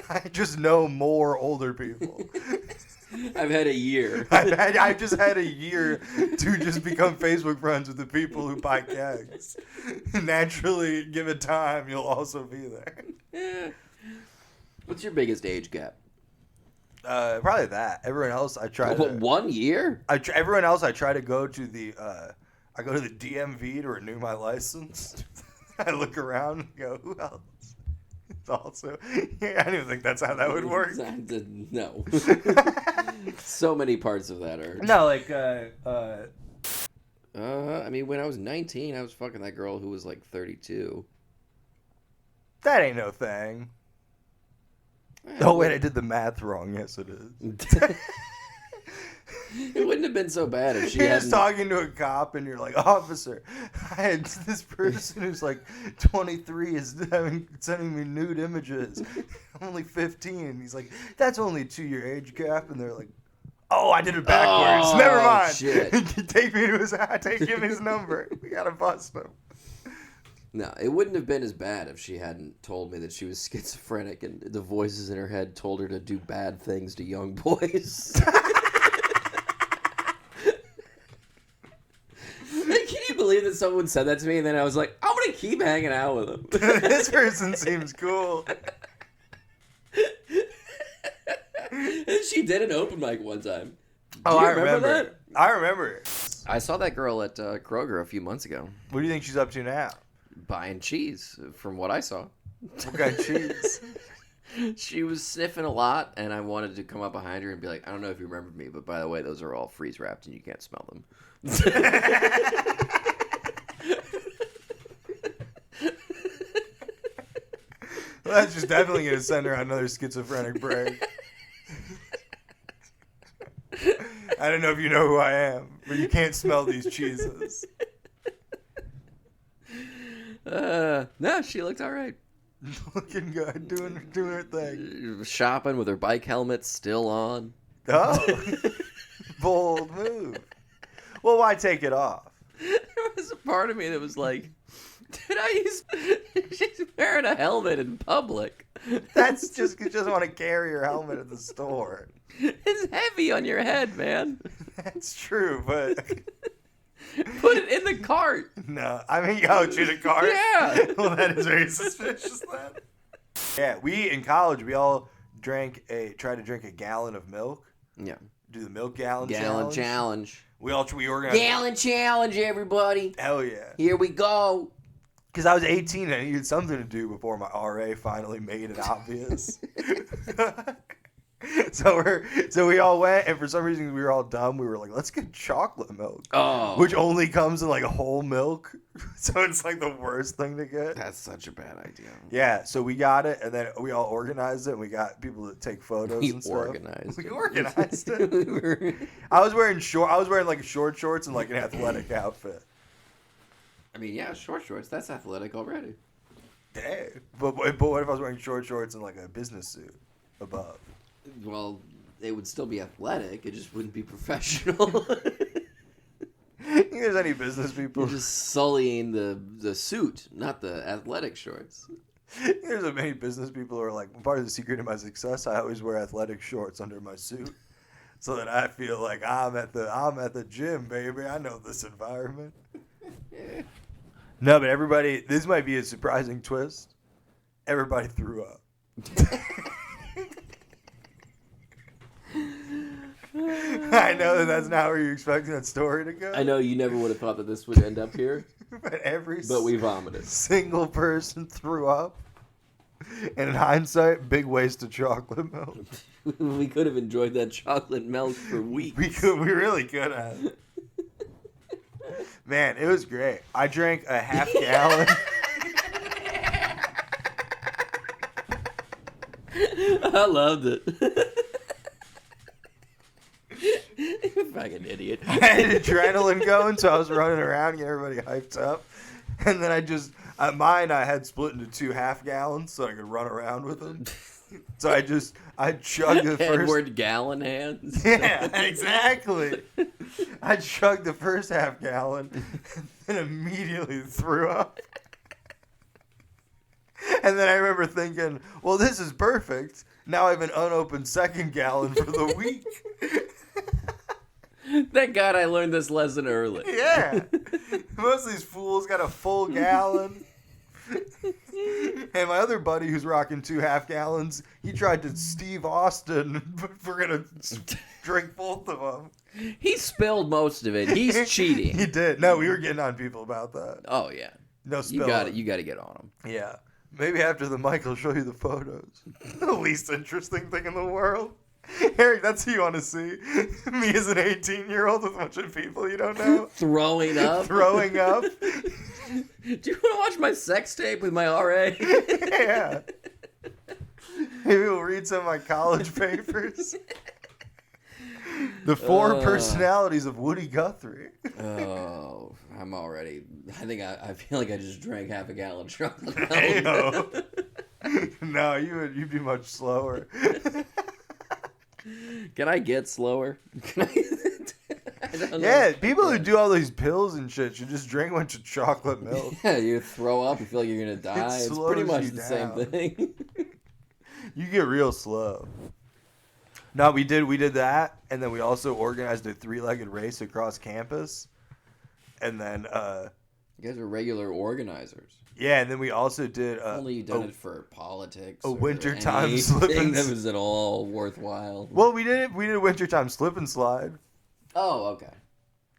I just know more older people. I've had a year. I've just had a year to just become Facebook friends with the people who buy kegs. Naturally, given time, you'll also be there. Yeah. What's your biggest age gap? Probably that. Everyone else, I try to. 1 year? Everyone else, I try to go to the. I go to the DMV to renew my license. I look around and go, who else? It's also. Yeah, I don't even think that's how that would work. No. So many parts of that are. No, like. I mean, when I was 19, I was fucking that girl who was like 32. That ain't no thing. Oh, wait, I did the math wrong. Yes, it is. It wouldn't have been so bad if she You're hadn't... just talking to a cop and you're like, officer, I had this person who's like 23 is sending me nude images. I'm only 15. And he's like, that's only a 2-year age gap. And they're like, oh, I did it backwards. Oh, Never mind. shit. Take me to his house. Take him his number. We got to bust him. No, it wouldn't have been as bad if she hadn't told me that she was schizophrenic and the voices in her head told her to do bad things to young boys. Can you believe that someone said that to me and then I was like, I'm going to keep hanging out with him. This person seems cool. And she did an open mic one time. Oh, Do you I remember that? I remember it. I saw that girl at Kroger a few months ago. What do you think she's up to now? Buying cheese, from what I saw. What kind of cheese? She was sniffing a lot, and I wanted to come up behind her and be like, I don't know if you remember me, but by the way, those are all freeze-wrapped, and you can't smell them. Well, that's just definitely going to send her on another schizophrenic break. I don't know if you know who I am, but you can't smell these cheeses. No, she looked all right. Looking good, doing her thing. Shopping with her bike helmet still on. Oh, bold move. Well, why take it off? There was a part of me that was like, did I use... She's wearing a helmet in public. That's just because she doesn't want to carry her helmet at the store. It's heavy on your head, man. That's true, but... Put it in the cart. No, I mean, to the cart? Yeah. Well, that is very suspicious then. Yeah, we, in college, we all tried to drink a gallon of milk. Yeah. Do the milk gallon challenge. We organized. Gallon challenge, everybody. Hell yeah. Here we go. Because I was 18 and I needed something to do before my RA finally made it obvious. So we all went, and for some reason we were all dumb. We were like, let's get chocolate milk. Oh. Which only comes in like whole milk. So it's like the worst thing to get. That's such a bad idea. Yeah, so we got it, and then we all organized it, and we got people to take photos and stuff. We organized it. I was wearing like short shorts and like an athletic outfit. I mean, yeah, short shorts. That's athletic already. Dang. But what if I was wearing short shorts and like a business suit above? Well, it would still be athletic. It just wouldn't be professional. You think there's any business people? You're just sullying the suit, not the athletic shorts. There's so many business people who are like, part of the secret of my success, I always wear athletic shorts under my suit, so that I feel like I'm at the gym, baby. I know this environment. No, but everybody, this might be a surprising twist. Everybody threw up. I know that's not where you're expecting that story to go. I know you never would have thought that this would end up here. But we vomited. Single person threw up. And in hindsight, big waste of chocolate milk. We could have enjoyed that chocolate milk for weeks. We really could have. Man, it was great. I drank a half gallon. I loved it. Fucking idiot. I had adrenaline going, so I was running around, getting everybody hyped up. And then I had split into 2 half-gallons so I could run around with them. So I chugged the first... Edward Gallon hands. Yeah, exactly. I chugged the first half-gallon and immediately threw up. And then I remember thinking, well, this is perfect. Now I have an unopened second gallon for the week. Thank God I learned this lesson early. Yeah. Most of these fools got a full gallon. And my other buddy who's rocking 2 half-gallons, he tried to Steve Austin, but we're going to drink both of them. He spilled most of it. He's cheating. He did. No, we were getting on people about that. Oh, yeah. No spilling. You got to get on him. Yeah. Maybe after the mic, I'll show you the photos. The least interesting thing in the world. Eric, that's who you want to see. Me as an 18-year-old with a bunch of people you don't know. Throwing up? Throwing up. Do you want to watch my sex tape with my RA? Yeah. Maybe we'll read some of my college papers. The 4 personalities of Woody Guthrie. Oh, I'm already... I feel like I just drank half a gallon of chocolate milk. Hey-o. No, you'd be much slower. Can I get slower? I don't know. Yeah, people who do all these pills and shit should just drink a bunch of chocolate milk. Yeah, you throw up, you feel like you're going to die. It's pretty much the same thing. You get real slow. No, we did that, and then we also organized a 3-legged race across campus. And then you guys are regular organizers. Yeah, and then we also did only you done it for politics. A or wintertime slip and that was at all worthwhile. Well, we did a wintertime slip and slide. Oh, okay.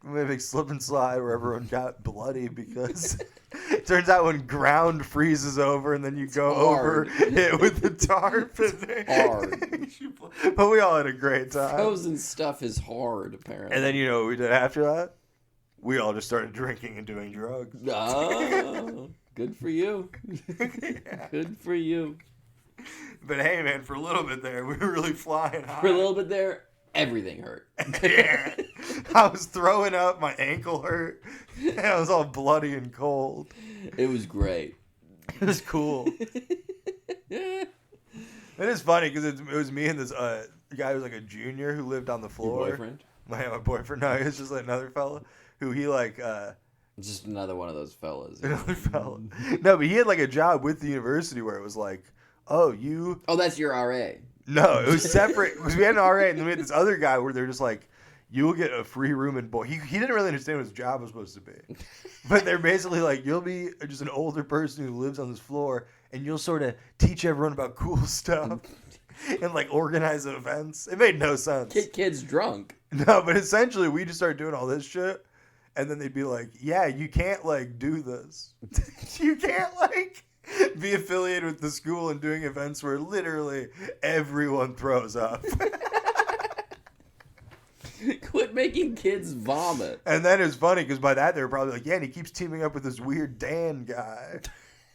We made a big slip and slide where everyone got bloody because it turns out when ground freezes over and then you go over it with the tarp. Hard. But we all had a great time. Frozen stuff is hard, apparently. And then you know what we did after that? We all just started drinking and doing drugs. Oh, good for you. Yeah. Good for you. But hey, man, for a little bit there, we were really flying high. For a little bit there, everything hurt. Yeah. I was throwing up, my ankle hurt, and I was all bloody and cold. It was great. It was cool. It is funny because it was me and this guy who was like a junior who lived on the floor. Your boyfriend? My boyfriend. No, he was just like another fella who he like... just another one of those fellas. Another fella. No, but he had like a job with the university where it was like, oh, you... Oh, that's your RA. No, it was separate. Because we had an RA, and then we had this other guy where they're just like, you'll get a free room and board. He didn't really understand what his job was supposed to be. But they're basically like, you'll be just an older person who lives on this floor, and you'll sort of teach everyone about cool stuff and like organize events. It made no sense. Get kids drunk. No, but essentially we just started doing all this shit, and then they'd be like, yeah, you can't like do this. You can't like be affiliated with the school and doing events where literally everyone throws up. Quit making kids vomit. And then it's funny because by that they were probably like, yeah, and he keeps teaming up with this weird Dan guy.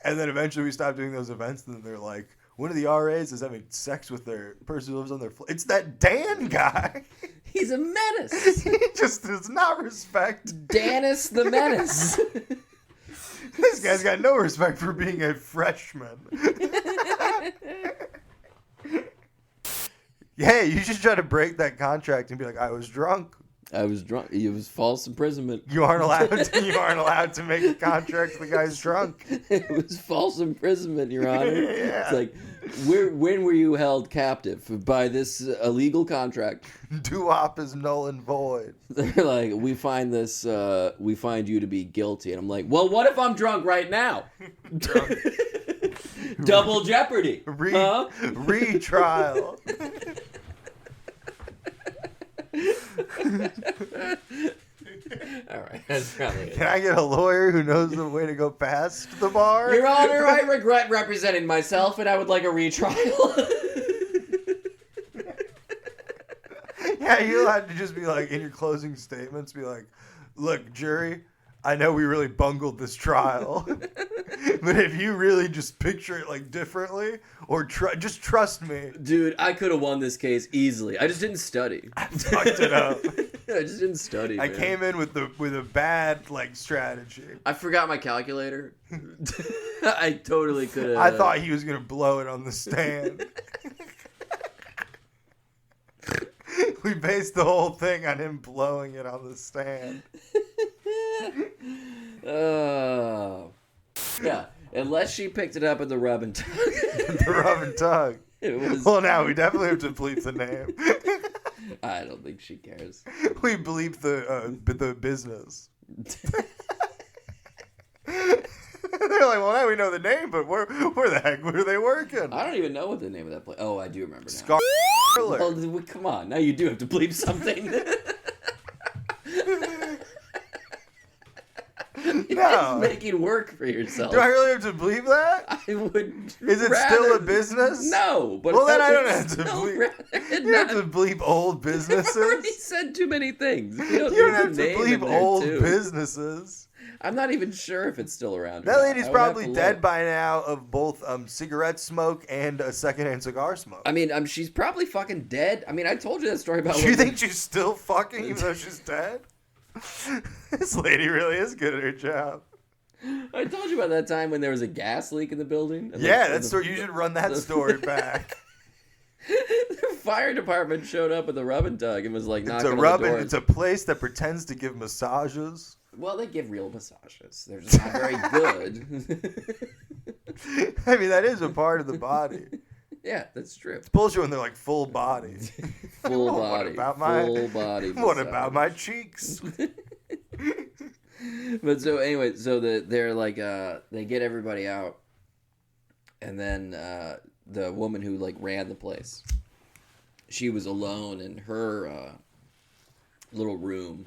And then eventually we stopped doing those events, and then they're like, one of the RAs is having sex with their person who lives on their floor. It's that Dan guy. He's a menace. He just does not respect Danis the Menace. This guy's got no respect for being a freshman. Yeah, you should try to break that contract and be like, I was drunk. I was drunk. It was false imprisonment. You aren't allowed to make a contract. The guy's drunk. It was false imprisonment, Your Honor. Yeah. It's like, when were you held captive? By this illegal contract. Doo-wop is null and void. They're like, we find you to be guilty. And I'm like, well, what if I'm drunk right now? Double jeopardy. Retrial. All right, that's probably it. Can I get a lawyer who knows the way to go past the bar? Your Honor, I regret representing myself, and I would like a retrial. Yeah, you'll have to just be like, in your closing statements, be like, look, jury, I know we really bungled this trial, But if you really just picture it like differently, or just trust me. Dude, I could have won this case easily. I just didn't study. I fucked it up. I just didn't study. I man. came in with a bad like strategy. I forgot my calculator. I totally could have. I thought he was gonna blow it on the stand. We based the whole thing on him blowing it on the stand. Yeah, unless she picked it up at the rub and tug. The rub and tug. It was. Well, now we definitely have to bleep the name. I don't think she cares. We bleep the business. They're like, well, now we know the name, but where the heck were they working? I don't even know what the name of that place. Oh, I do remember now. Scar. Well, come on, now you do have to bleep something. No. Making work for yourself. Do I really have to bleep that? I would. Is it still a business? No, but well, then I don't would have to still bleep. You have to bleep old I already businesses. said too many things. You don't have to name in bleep there, old too. businesses. I'm not even sure if it's still around. or That not. lady's I would have probably to dead look. by now of both cigarette smoke and a secondhand cigar smoke. I mean, she's probably fucking dead. I mean, I told you that story about. Do you think she's still fucking even though she's dead? This lady really is good at her job. I told you about that time when there was a gas leak in the building. And Yeah, the- that's story. You should run that story back. The fire department showed up with a rub and tug and was like knocking on the door. It's a place that pretends to give massages. Well, they give real massages. They're just not very good. I mean, that is a part of the body. Yeah, that's true. It's bullshit when they're like full body. Full What body. about my- full body. What massage. about my cheeks? But so anyway, so they're like they get everybody out, and then the woman who like ran the place, she was alone in her little room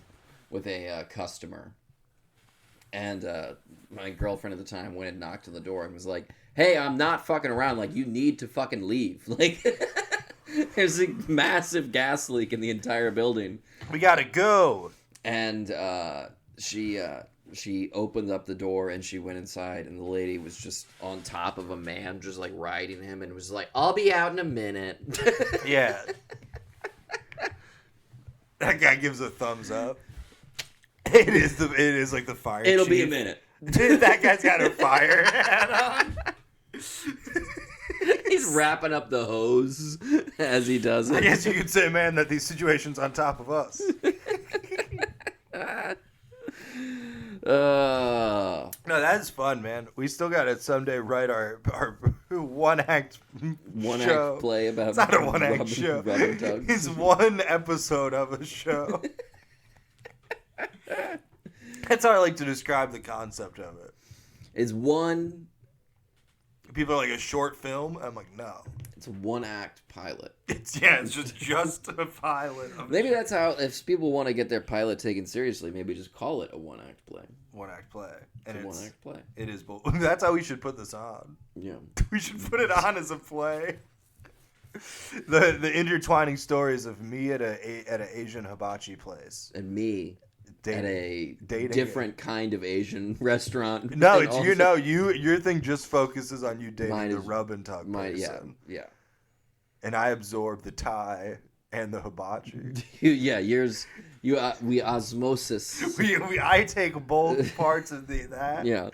with a customer, and my girlfriend at the time went and knocked on the door and was like, "Hey, I'm not fucking around. Like, you need to fucking leave. Like, there's a massive gas leak in the entire building." We gotta go. And she opened up the door and she went inside, and the lady was just on top of a man, just like riding him, and was like, "I'll be out in a minute." Yeah. That guy gives a thumbs up. It is like the fire It'll chief. be a minute. Dude, that guy's got a fire hat on. He's wrapping up the hose as he does I it. guess you could say, man, that these situations on top of us. No, that's fun, man. We still got to someday write our one act show. Act play about It's not a one act rub- show. rub and tugs. It's one episode of a show. That's how I like to describe the concept of it. It's one. People are like, a short film? I'm like, no. It's a one-act pilot. It's just a pilot. Of Maybe that's how, if people want to get their pilot taken seriously, maybe just call it a one-act play. one act play. And It's a one-act play. It is. That's how we should put this on. Yeah. We should put it on as a play. The intertwining stories of me at an Asian hibachi place. And me at a dating different kind of Asian restaurant. No, And it's also- your thing just focuses on you dating Mine the is- rub and tug person. Yeah. And I absorb the Thai and the hibachi. Yeah, we osmosis. I take both parts of that. Yeah.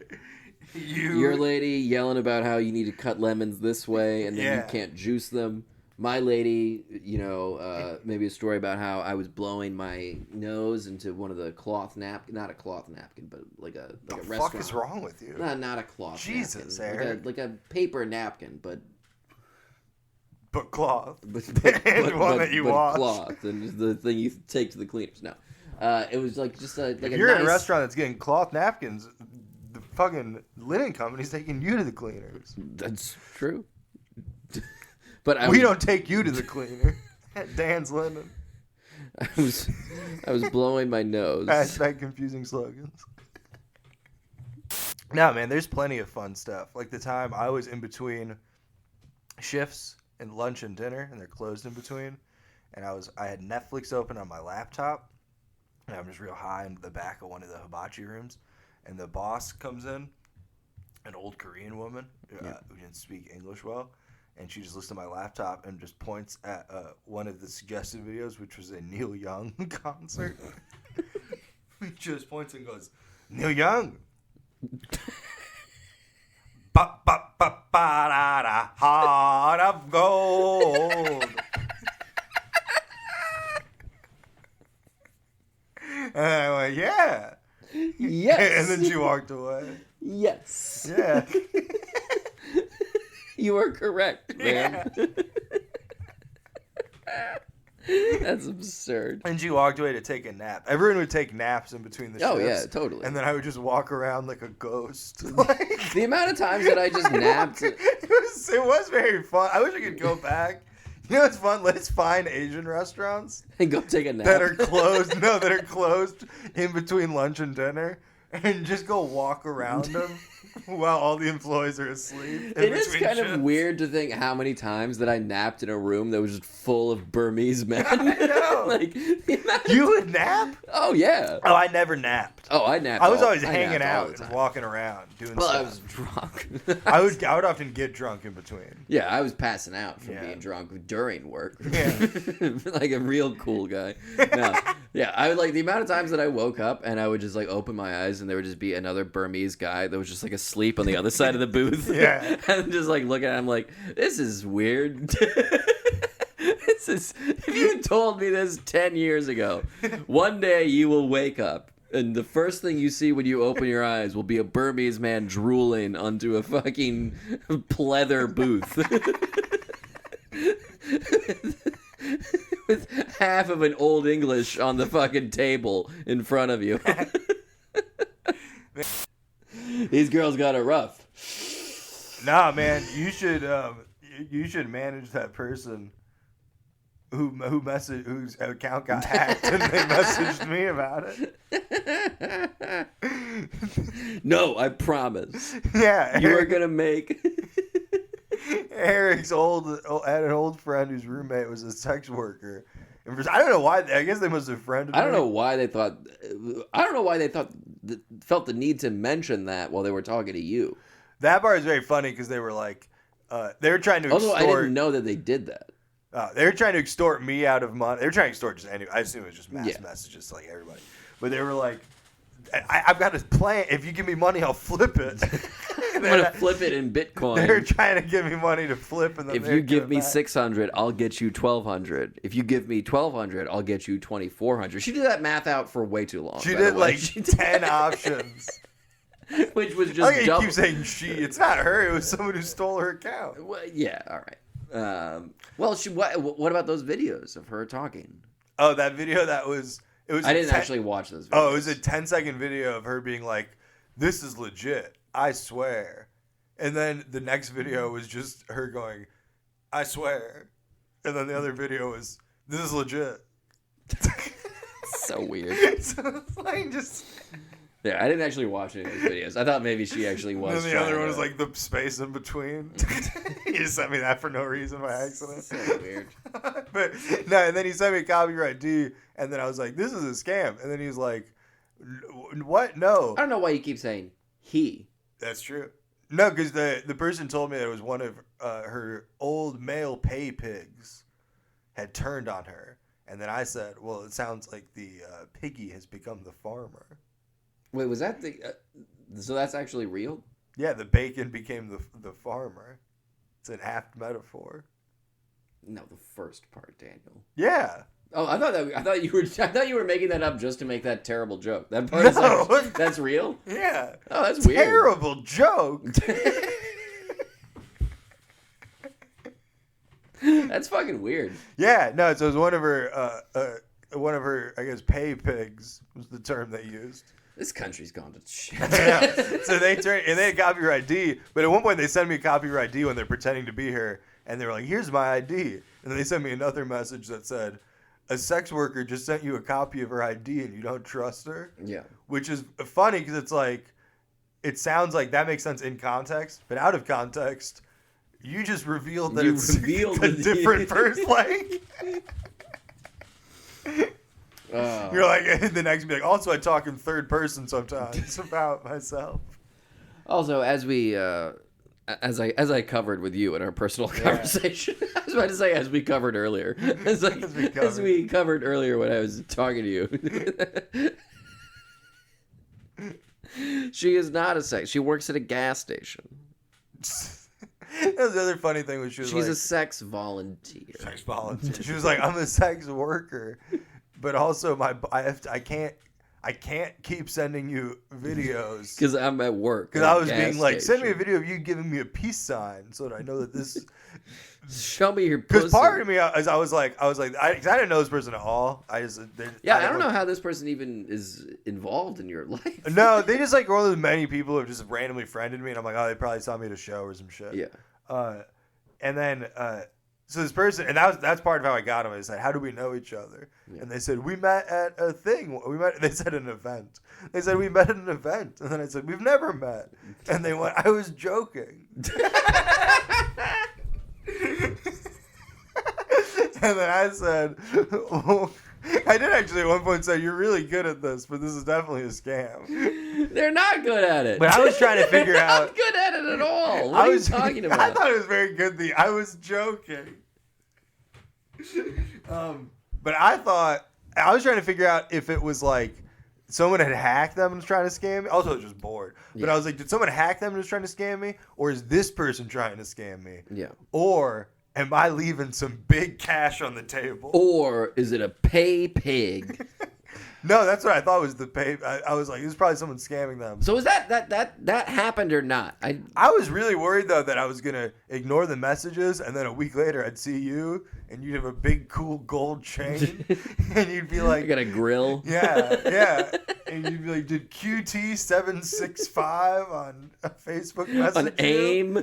Your lady yelling about how you need to cut lemons this way and then Yeah. you can't juice them. My lady, maybe a story about how I was blowing my nose into one of the cloth napkin, not a cloth napkin, but like a What the restaurant. fuck is wrong with you? Not a cloth Jesus, napkin. Eric. Like a paper napkin, but But cloth. but And one that you but wash. cloth, and the thing you take to the cleaners. No, it was like just If a you're nice, in a restaurant that's getting cloth napkins, the fucking linen company's taking you to the cleaners. That's true. But We don't take you to the cleaner. At Dan's Linen. I was blowing my nose. Hashtag confusing slogans. No, man, there's plenty of fun stuff. Like the time I was in between shifts and lunch and dinner, and they're closed in between, and I had Netflix open on my laptop, and I'm just real high in the back of one of the hibachi rooms, and the boss comes in, an old Korean woman who didn't speak English well, and she just looks at my laptop and just points at one of the suggested videos, which was a Neil Young concert. He just points and goes, Neil Young. Ba ba ba ba da da, heart of gold. And I went, yeah. Yes. And then she walked away. Yes. Yeah. You are correct, man. Yeah. That's absurd. And she walked away to take a nap. Everyone would take naps in between the shifts. Oh, yeah, totally. And then I would just walk around like a ghost. Like, The amount of times that I just napped. it was very fun. I wish I could go back. You know what's fun? Let's find Asian restaurants And go take a nap. that are closed. No, that are closed in between lunch and dinner, and just go walk around them while all the employees are asleep. It is kind of weird to think how many times that I napped in a room that was just full of Burmese men. I know. Like, the amount of- You would nap? Oh, yeah. Oh, I never napped. Oh, I napped. I was all- always I hanging napped all out the and time. walking around doing Well, stuff. I was drunk. I would often get drunk in between. Yeah, I was passing out from Yeah. being drunk during work. Yeah. Like a real cool guy. No. Yeah, I would like the amount of times that I woke up and I would just like open my eyes and there would just be another Burmese guy that was just like asleep on the other side of the booth. Yeah. And just like looking at him like, this is weird. This is, if you had told me this 10 years ago, one day you will wake up and the first thing you see when you open your eyes will be a Burmese man drooling onto a fucking pleather booth. With half of an Old English on the fucking table in front of you. These girls got it rough. Nah, man, you should manage that person whose account got hacked and they messaged me about it. No, I promise. Yeah, You are gonna make. Eric's had an old friend whose roommate was a sex worker. And I don't know why. I guess they must have friended. I don't me. know why they thought. I don't know why they felt the need to mention that while they were talking to you. That part is very funny because they were like, they were trying to Although extort. I didn't know that they did that. They were trying to extort me out of money. They were trying to extort just anybody. I assume it was just mass Yeah. messages to like everybody. But they were like, I've got a plan. If you give me money, I'll flip it. I'm gonna flip it in Bitcoin. They're trying to give me money to flip, and then If you give me 600, I'll get you 1,200. If you give me 1,200, I'll get you 2,400. She did that math out for way too long. She by the did way. like She 10 options. which was I just think you double. keep saying she. It's not her. It was someone who stole her account. Well, yeah, all right. Well, what about those videos of her talking? Oh, that video that was. It was. I didn't actually watch those videos. Oh, it was a 10-second video of her being like, "This is legit. I swear." And then the next video was just her going, "I swear." And then the other video was, "This is legit." So weird. So it's like just. Yeah, I didn't actually watch any of those videos. I thought maybe she actually was. And then the other trying one was to- like the space in between. He just sent me that for no reason by accident. So weird. But no, and then he sent me a copyright D, and then I was like, "This is a scam." And then he's like, "What? No, I don't know why you keep saying he. that's true." No, because the person told me that it was one of her old male pay pigs had turned on her, and then I said, "Well, it sounds like the piggy has become the farmer." Wait, was that the? So that's actually real? Yeah, the bacon became the farmer. It's an apt metaphor. No, the first part, Daniel. Yeah. Oh, I thought you were making that up just to make that terrible joke. That part is No. like, that's real. Yeah. Oh, that's weird. Terrible joke. That's fucking weird. Yeah, no, so it was one of her, I guess, pay pigs was the term they used. This country's gone to shit. Yeah. So they had copyright D, but at one point they sent me a copyright D when they're pretending to be her, and they were like, "Here's my ID," and then they sent me another message that said, "A sex worker just sent you a copy of her ID and you don't trust her," Yeah. which is funny because it's like, it sounds like that makes sense in context, but out of context, you just revealed that it's a different person. Like. You're like, the next be like, also I talk in third person sometimes about myself. Also, as we as I covered with you in our personal conversation, I was about to say as we covered earlier. It's like, as we covered earlier when I was talking to you. She is not a sex. She works at a gas station. That was the other funny thing was she's a sex volunteer. Sex volunteer. She was like, I'm a sex worker, but also I can't keep sending you videos because I'm at work. Because I was being like, send me a video of you giving me a peace sign so that I know that this. Show me your pussy. Because part of me, I didn't know this person at all. I don't know how this person even is involved in your life. No, they just like one of the many people who have just randomly friended me, and I'm like, oh, they probably saw me at a show or some shit. Yeah. And then so this person, and that's part of how I got them. I said, how do we know each other? Yeah. And they said, we met at a thing. They said an event. They said, we met at an event. And then I said, we've never met. And they went, I was joking. And then I said, I did actually at one point say, you're really good at this, but this is definitely a scam. They're not good at it. But I was trying to figure out. Not good at it at all. What are you talking about? I thought it was very good. I was joking. But I was trying to figure out if it was like someone had hacked them and was trying to scam me. Also, I was just bored. But I was like, did someone hack them and was trying to scam me? Or is this person trying to scam me? Yeah. Or am I leaving some big cash on the table? Or is it a pay pig? No, that's what I thought was the pay. I was like, this is probably someone scamming them. So is that happened or not? I was really worried though that I was gonna ignore the messages and then a week later I'd see you and you'd have a big cool gold chain and you'd be like, I got a grill. Yeah. And you'd be like, did QT765 on Facebook Messenger? On AIM?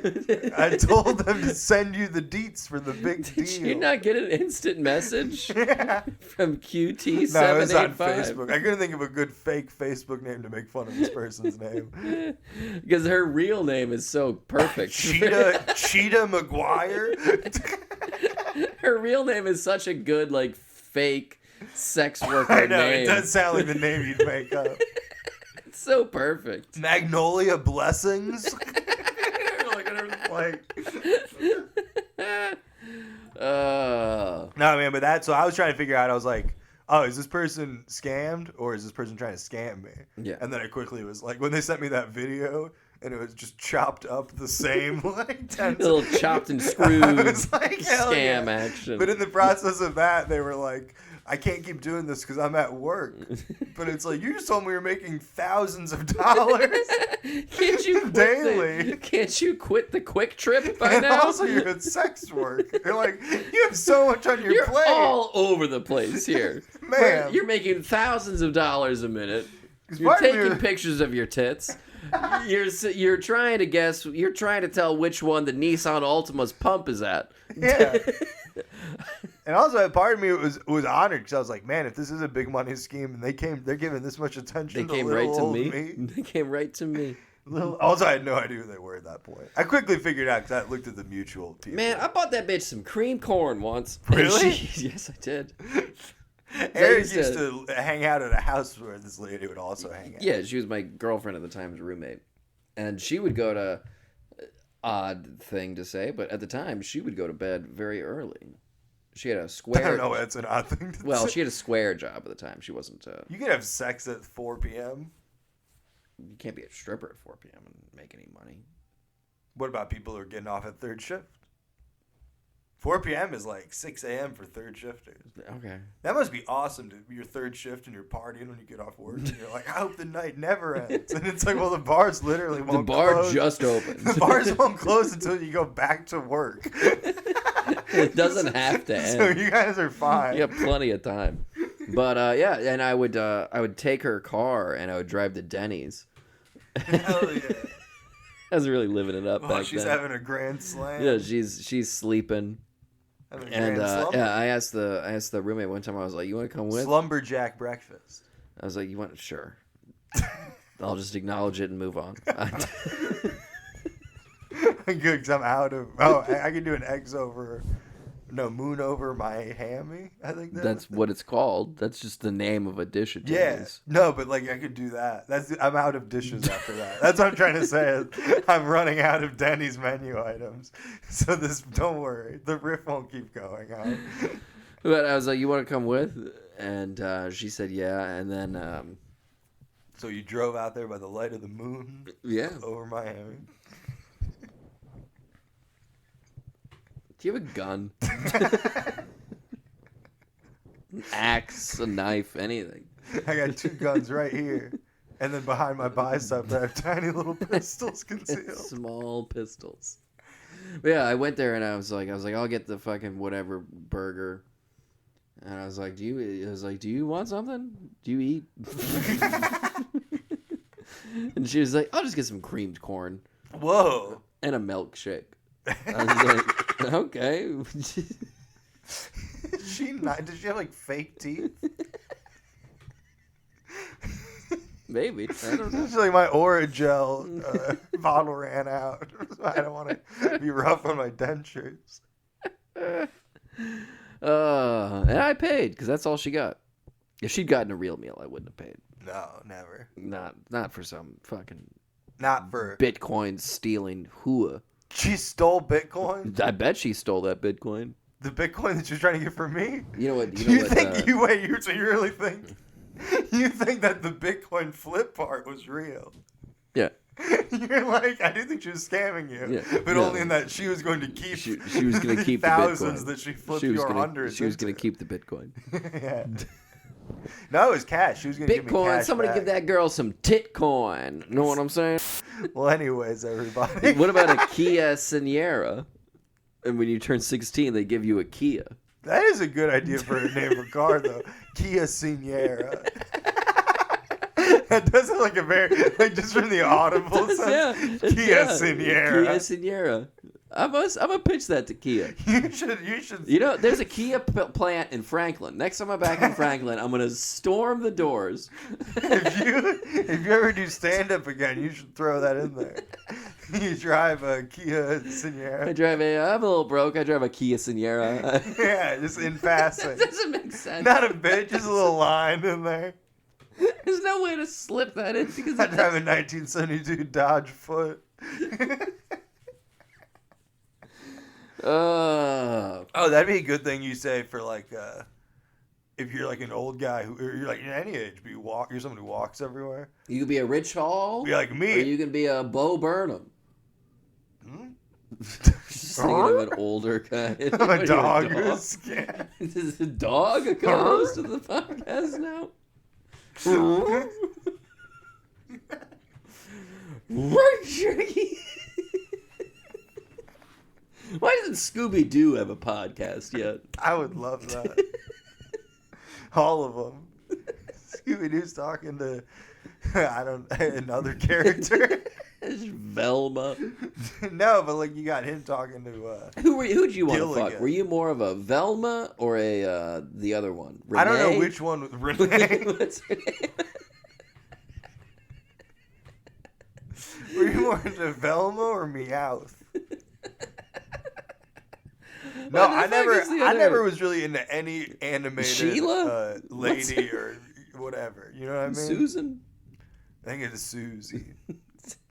I told them to send you the deets for the big deal. Did you not get an instant message from QT785? No, it was on Facebook. I couldn't think of a good fake Facebook name to make fun of this person's name. Because her real name is so perfect. Cheetah McGuire? Her real name is such a good, like, fake sex worker I know, name. it does sound like the name you'd make up. It's so perfect. Magnolia Blessings? No, man, but so I was trying to figure out, I was like, oh, is this person scammed or is this person trying to scam me? Yeah. And then I quickly was like, when they sent me that video and it was just chopped up the same, like 10 little chopped and screwed like, scam action. But in the process of that, they were like, I can't keep doing this because I'm at work. But it's like, you just told me you're making thousands of dollars daily. Can't you quit the quick trip by and now? Also, you're at sex work. You're like, you have so much on your plate. You're all over the place here. Man. You're making thousands of dollars a minute. You're taking pictures of your tits. You're trying to guess. You're trying to tell which one the Nissan Altima's pump is at. Yeah. And also, part of me was honored because I was like, man, if this is a big money scheme and they're giving this much attention to little old me. They came right to me. Also, I had no idea who they were at that point. I quickly figured out because I looked at the mutual people. Man, I bought that bitch some cream corn once. Really? Yes, I did. Eric used to hang out at a house where this lady would also hang out. Yeah, she was my girlfriend at the time's roommate. And she would go to, odd thing to say, but at the time, she would go to bed very early. She had a square... I don't know, that's an odd thing to say. Well, she had a square job at the time. She wasn't... You could have sex at 4 p.m.? You can't be a stripper at 4 p.m. and make any money. What about people who are getting off at third shift? 4 p.m. is like 6 a.m. for third shifters. Okay. That must be awesome to be your third shift and you're partying when you get off work. And you're like, I hope the night never ends. And it's like, well, the bars literally won't close. The bar just opened. The bars won't close until you go back to work. It doesn't have to end. So you guys are fine. You have plenty of time. But yeah, and I would take her car and I would drive to Denny's. Hell yeah. I was really living it up back then. She's having a grand slam. Yeah, she's sleeping. And yeah, I asked the roommate one time. I was like, "You want to come with?" Slumberjack breakfast. I was like, "You want?" Sure. I'll just acknowledge it and move on. Good, because I'm out of. Oh, I can do an eggs over No, moon over my hammy. I think That's what it's called. That's just the name of a dish at Yeah. Denny's. No, but like I could do that. I'm out of dishes after that. That's what I'm trying to say. I'm running out of Denny's menu items. So don't worry. The riff won't keep going on. But I was like, "You want to come with?" And she said, "Yeah." And then, So you drove out there by the light of the moon yeah. over Miami. Do you have a gun? An axe, a knife, anything. I got 2 guns right here. And then behind my bicep, I have tiny little pistols concealed. Small pistols. But yeah, I went there and I was like, I'll get the fucking whatever burger. And I was like, do you want something? Do you eat? And she was like, I'll just get some creamed corn. Whoa. And a milkshake. I was like, okay. Did she have like fake teeth? Maybe. I don't know. It's like my Oragel bottle ran out. I don't want to be rough on my dentures. And I paid because that's all she got. If she'd gotten a real meal, I wouldn't have paid. No, never. Not for some fucking Not for Bitcoin stealing hua. She stole Bitcoin. I bet she stole that Bitcoin. The Bitcoin that she was trying to get from me. You know what? So you really think you think that the Bitcoin flip part was real? Yeah. You're like, I do think she was scamming you, Yeah, but no. only in that she was going to keep. She was going to keep the thousands Bitcoin. that she flipped She was your gonna- hundreds. She was going to keep the Bitcoin. Yeah. No, it was cash. She was going to give me Bitcoin. cash Somebody back. give that girl some titcoin. Know what I'm saying? Well, anyways, everybody. What about a Kia Seniera? And when you turn 16, they give you a Kia. That is a good idea for a name of a car, though. Kia Seniera. That does sound like a very, like just from the audible sense. Kia Seniera. Kia Seniera. I'm gonna pitch that to Kia. You should. You know, there's a Kia plant in Franklin. Next time I'm back in Franklin, I'm gonna storm the doors. If you ever do stand up again, you should throw that in there. You drive a Kia Seniera. I'm a little broke. I drive a Kia Seniera. Yeah, just in passing. That doesn't make sense. Not a bit, just a little line in there. There's no way to slip that in because I drive a 1972 Dodge Foot. Oh, that'd be a good thing you say for like, if you're like an old guy or you're like in any age, but you're someone who walks everywhere. You could be a Rich Hall. Be like me. Or you can be a Bo Burnham. Just thinking of an older guy. I'm a dog. Is a dog a co-host of the podcast now? Right, Shaggy. Why doesn't Scooby-Doo have a podcast yet? I would love that. All of them. Scooby-Doo's talking to, another character. It's Velma. No, but like you got him talking to. Who'd you want to Gilligan. fuck? Were you more of a Velma or a the other one? Renee? I don't know which one was Renee. What's her name? Were you more into Velma or Meowth? No, What the fuck is the I other- never was really into any animated Sheila? lady or whatever. You know what I mean? Susan? I think it's Susie.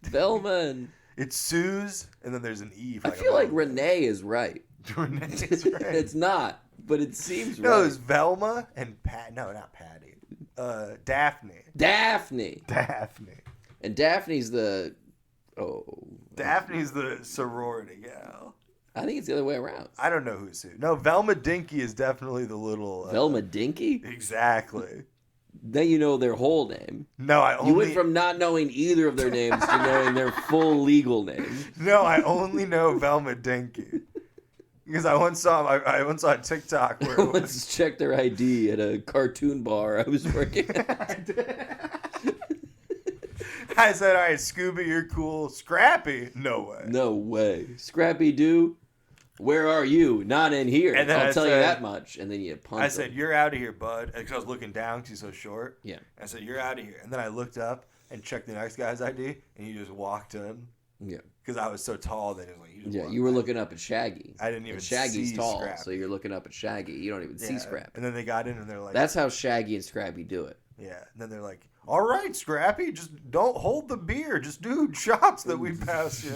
Velma and... It's Suze, and then there's an E. For I feel like Renee is right. Renee's right. It's not, but it seems No, right. it's Velma and Pat. No, not Patty. Daphne. Daphne. Daphne. And Daphne's the... Daphne's the sorority gal. I think it's the other way around. I don't know who's who. No, Velma Dinky is definitely the little... Velma Dinky? Exactly. Then you know their whole name. No, I only... You went from not knowing either of their names to knowing their full legal name. No, I only know Velma Dinky. Because I once saw a TikTok where I it was... once checked their ID at a cartoon bar I was working at. I said, all right, Scooby, you're cool. Scrappy? No way. No way. Scrappy Doo, where are you? Not in here. And then I'll I tell you said- that much. And then you punt I him. said, you're out of here, bud. Because I was looking down because he's so short. Yeah. I said, you're out of here. And then I looked up and checked the next guy's ID, and he just walked in. Yeah. because I was so tall that it was like You were looking up at Shaggy. I didn't even and Shaggy's see tall, Scrappy. so you're looking up at Shaggy. You don't even see Scrappy. And then they got in and they're like, That's how Shaggy and Scrappy do it. yeah. And then they're like, all right, Scrappy, just don't hold the beer. Just do shots that we pass you.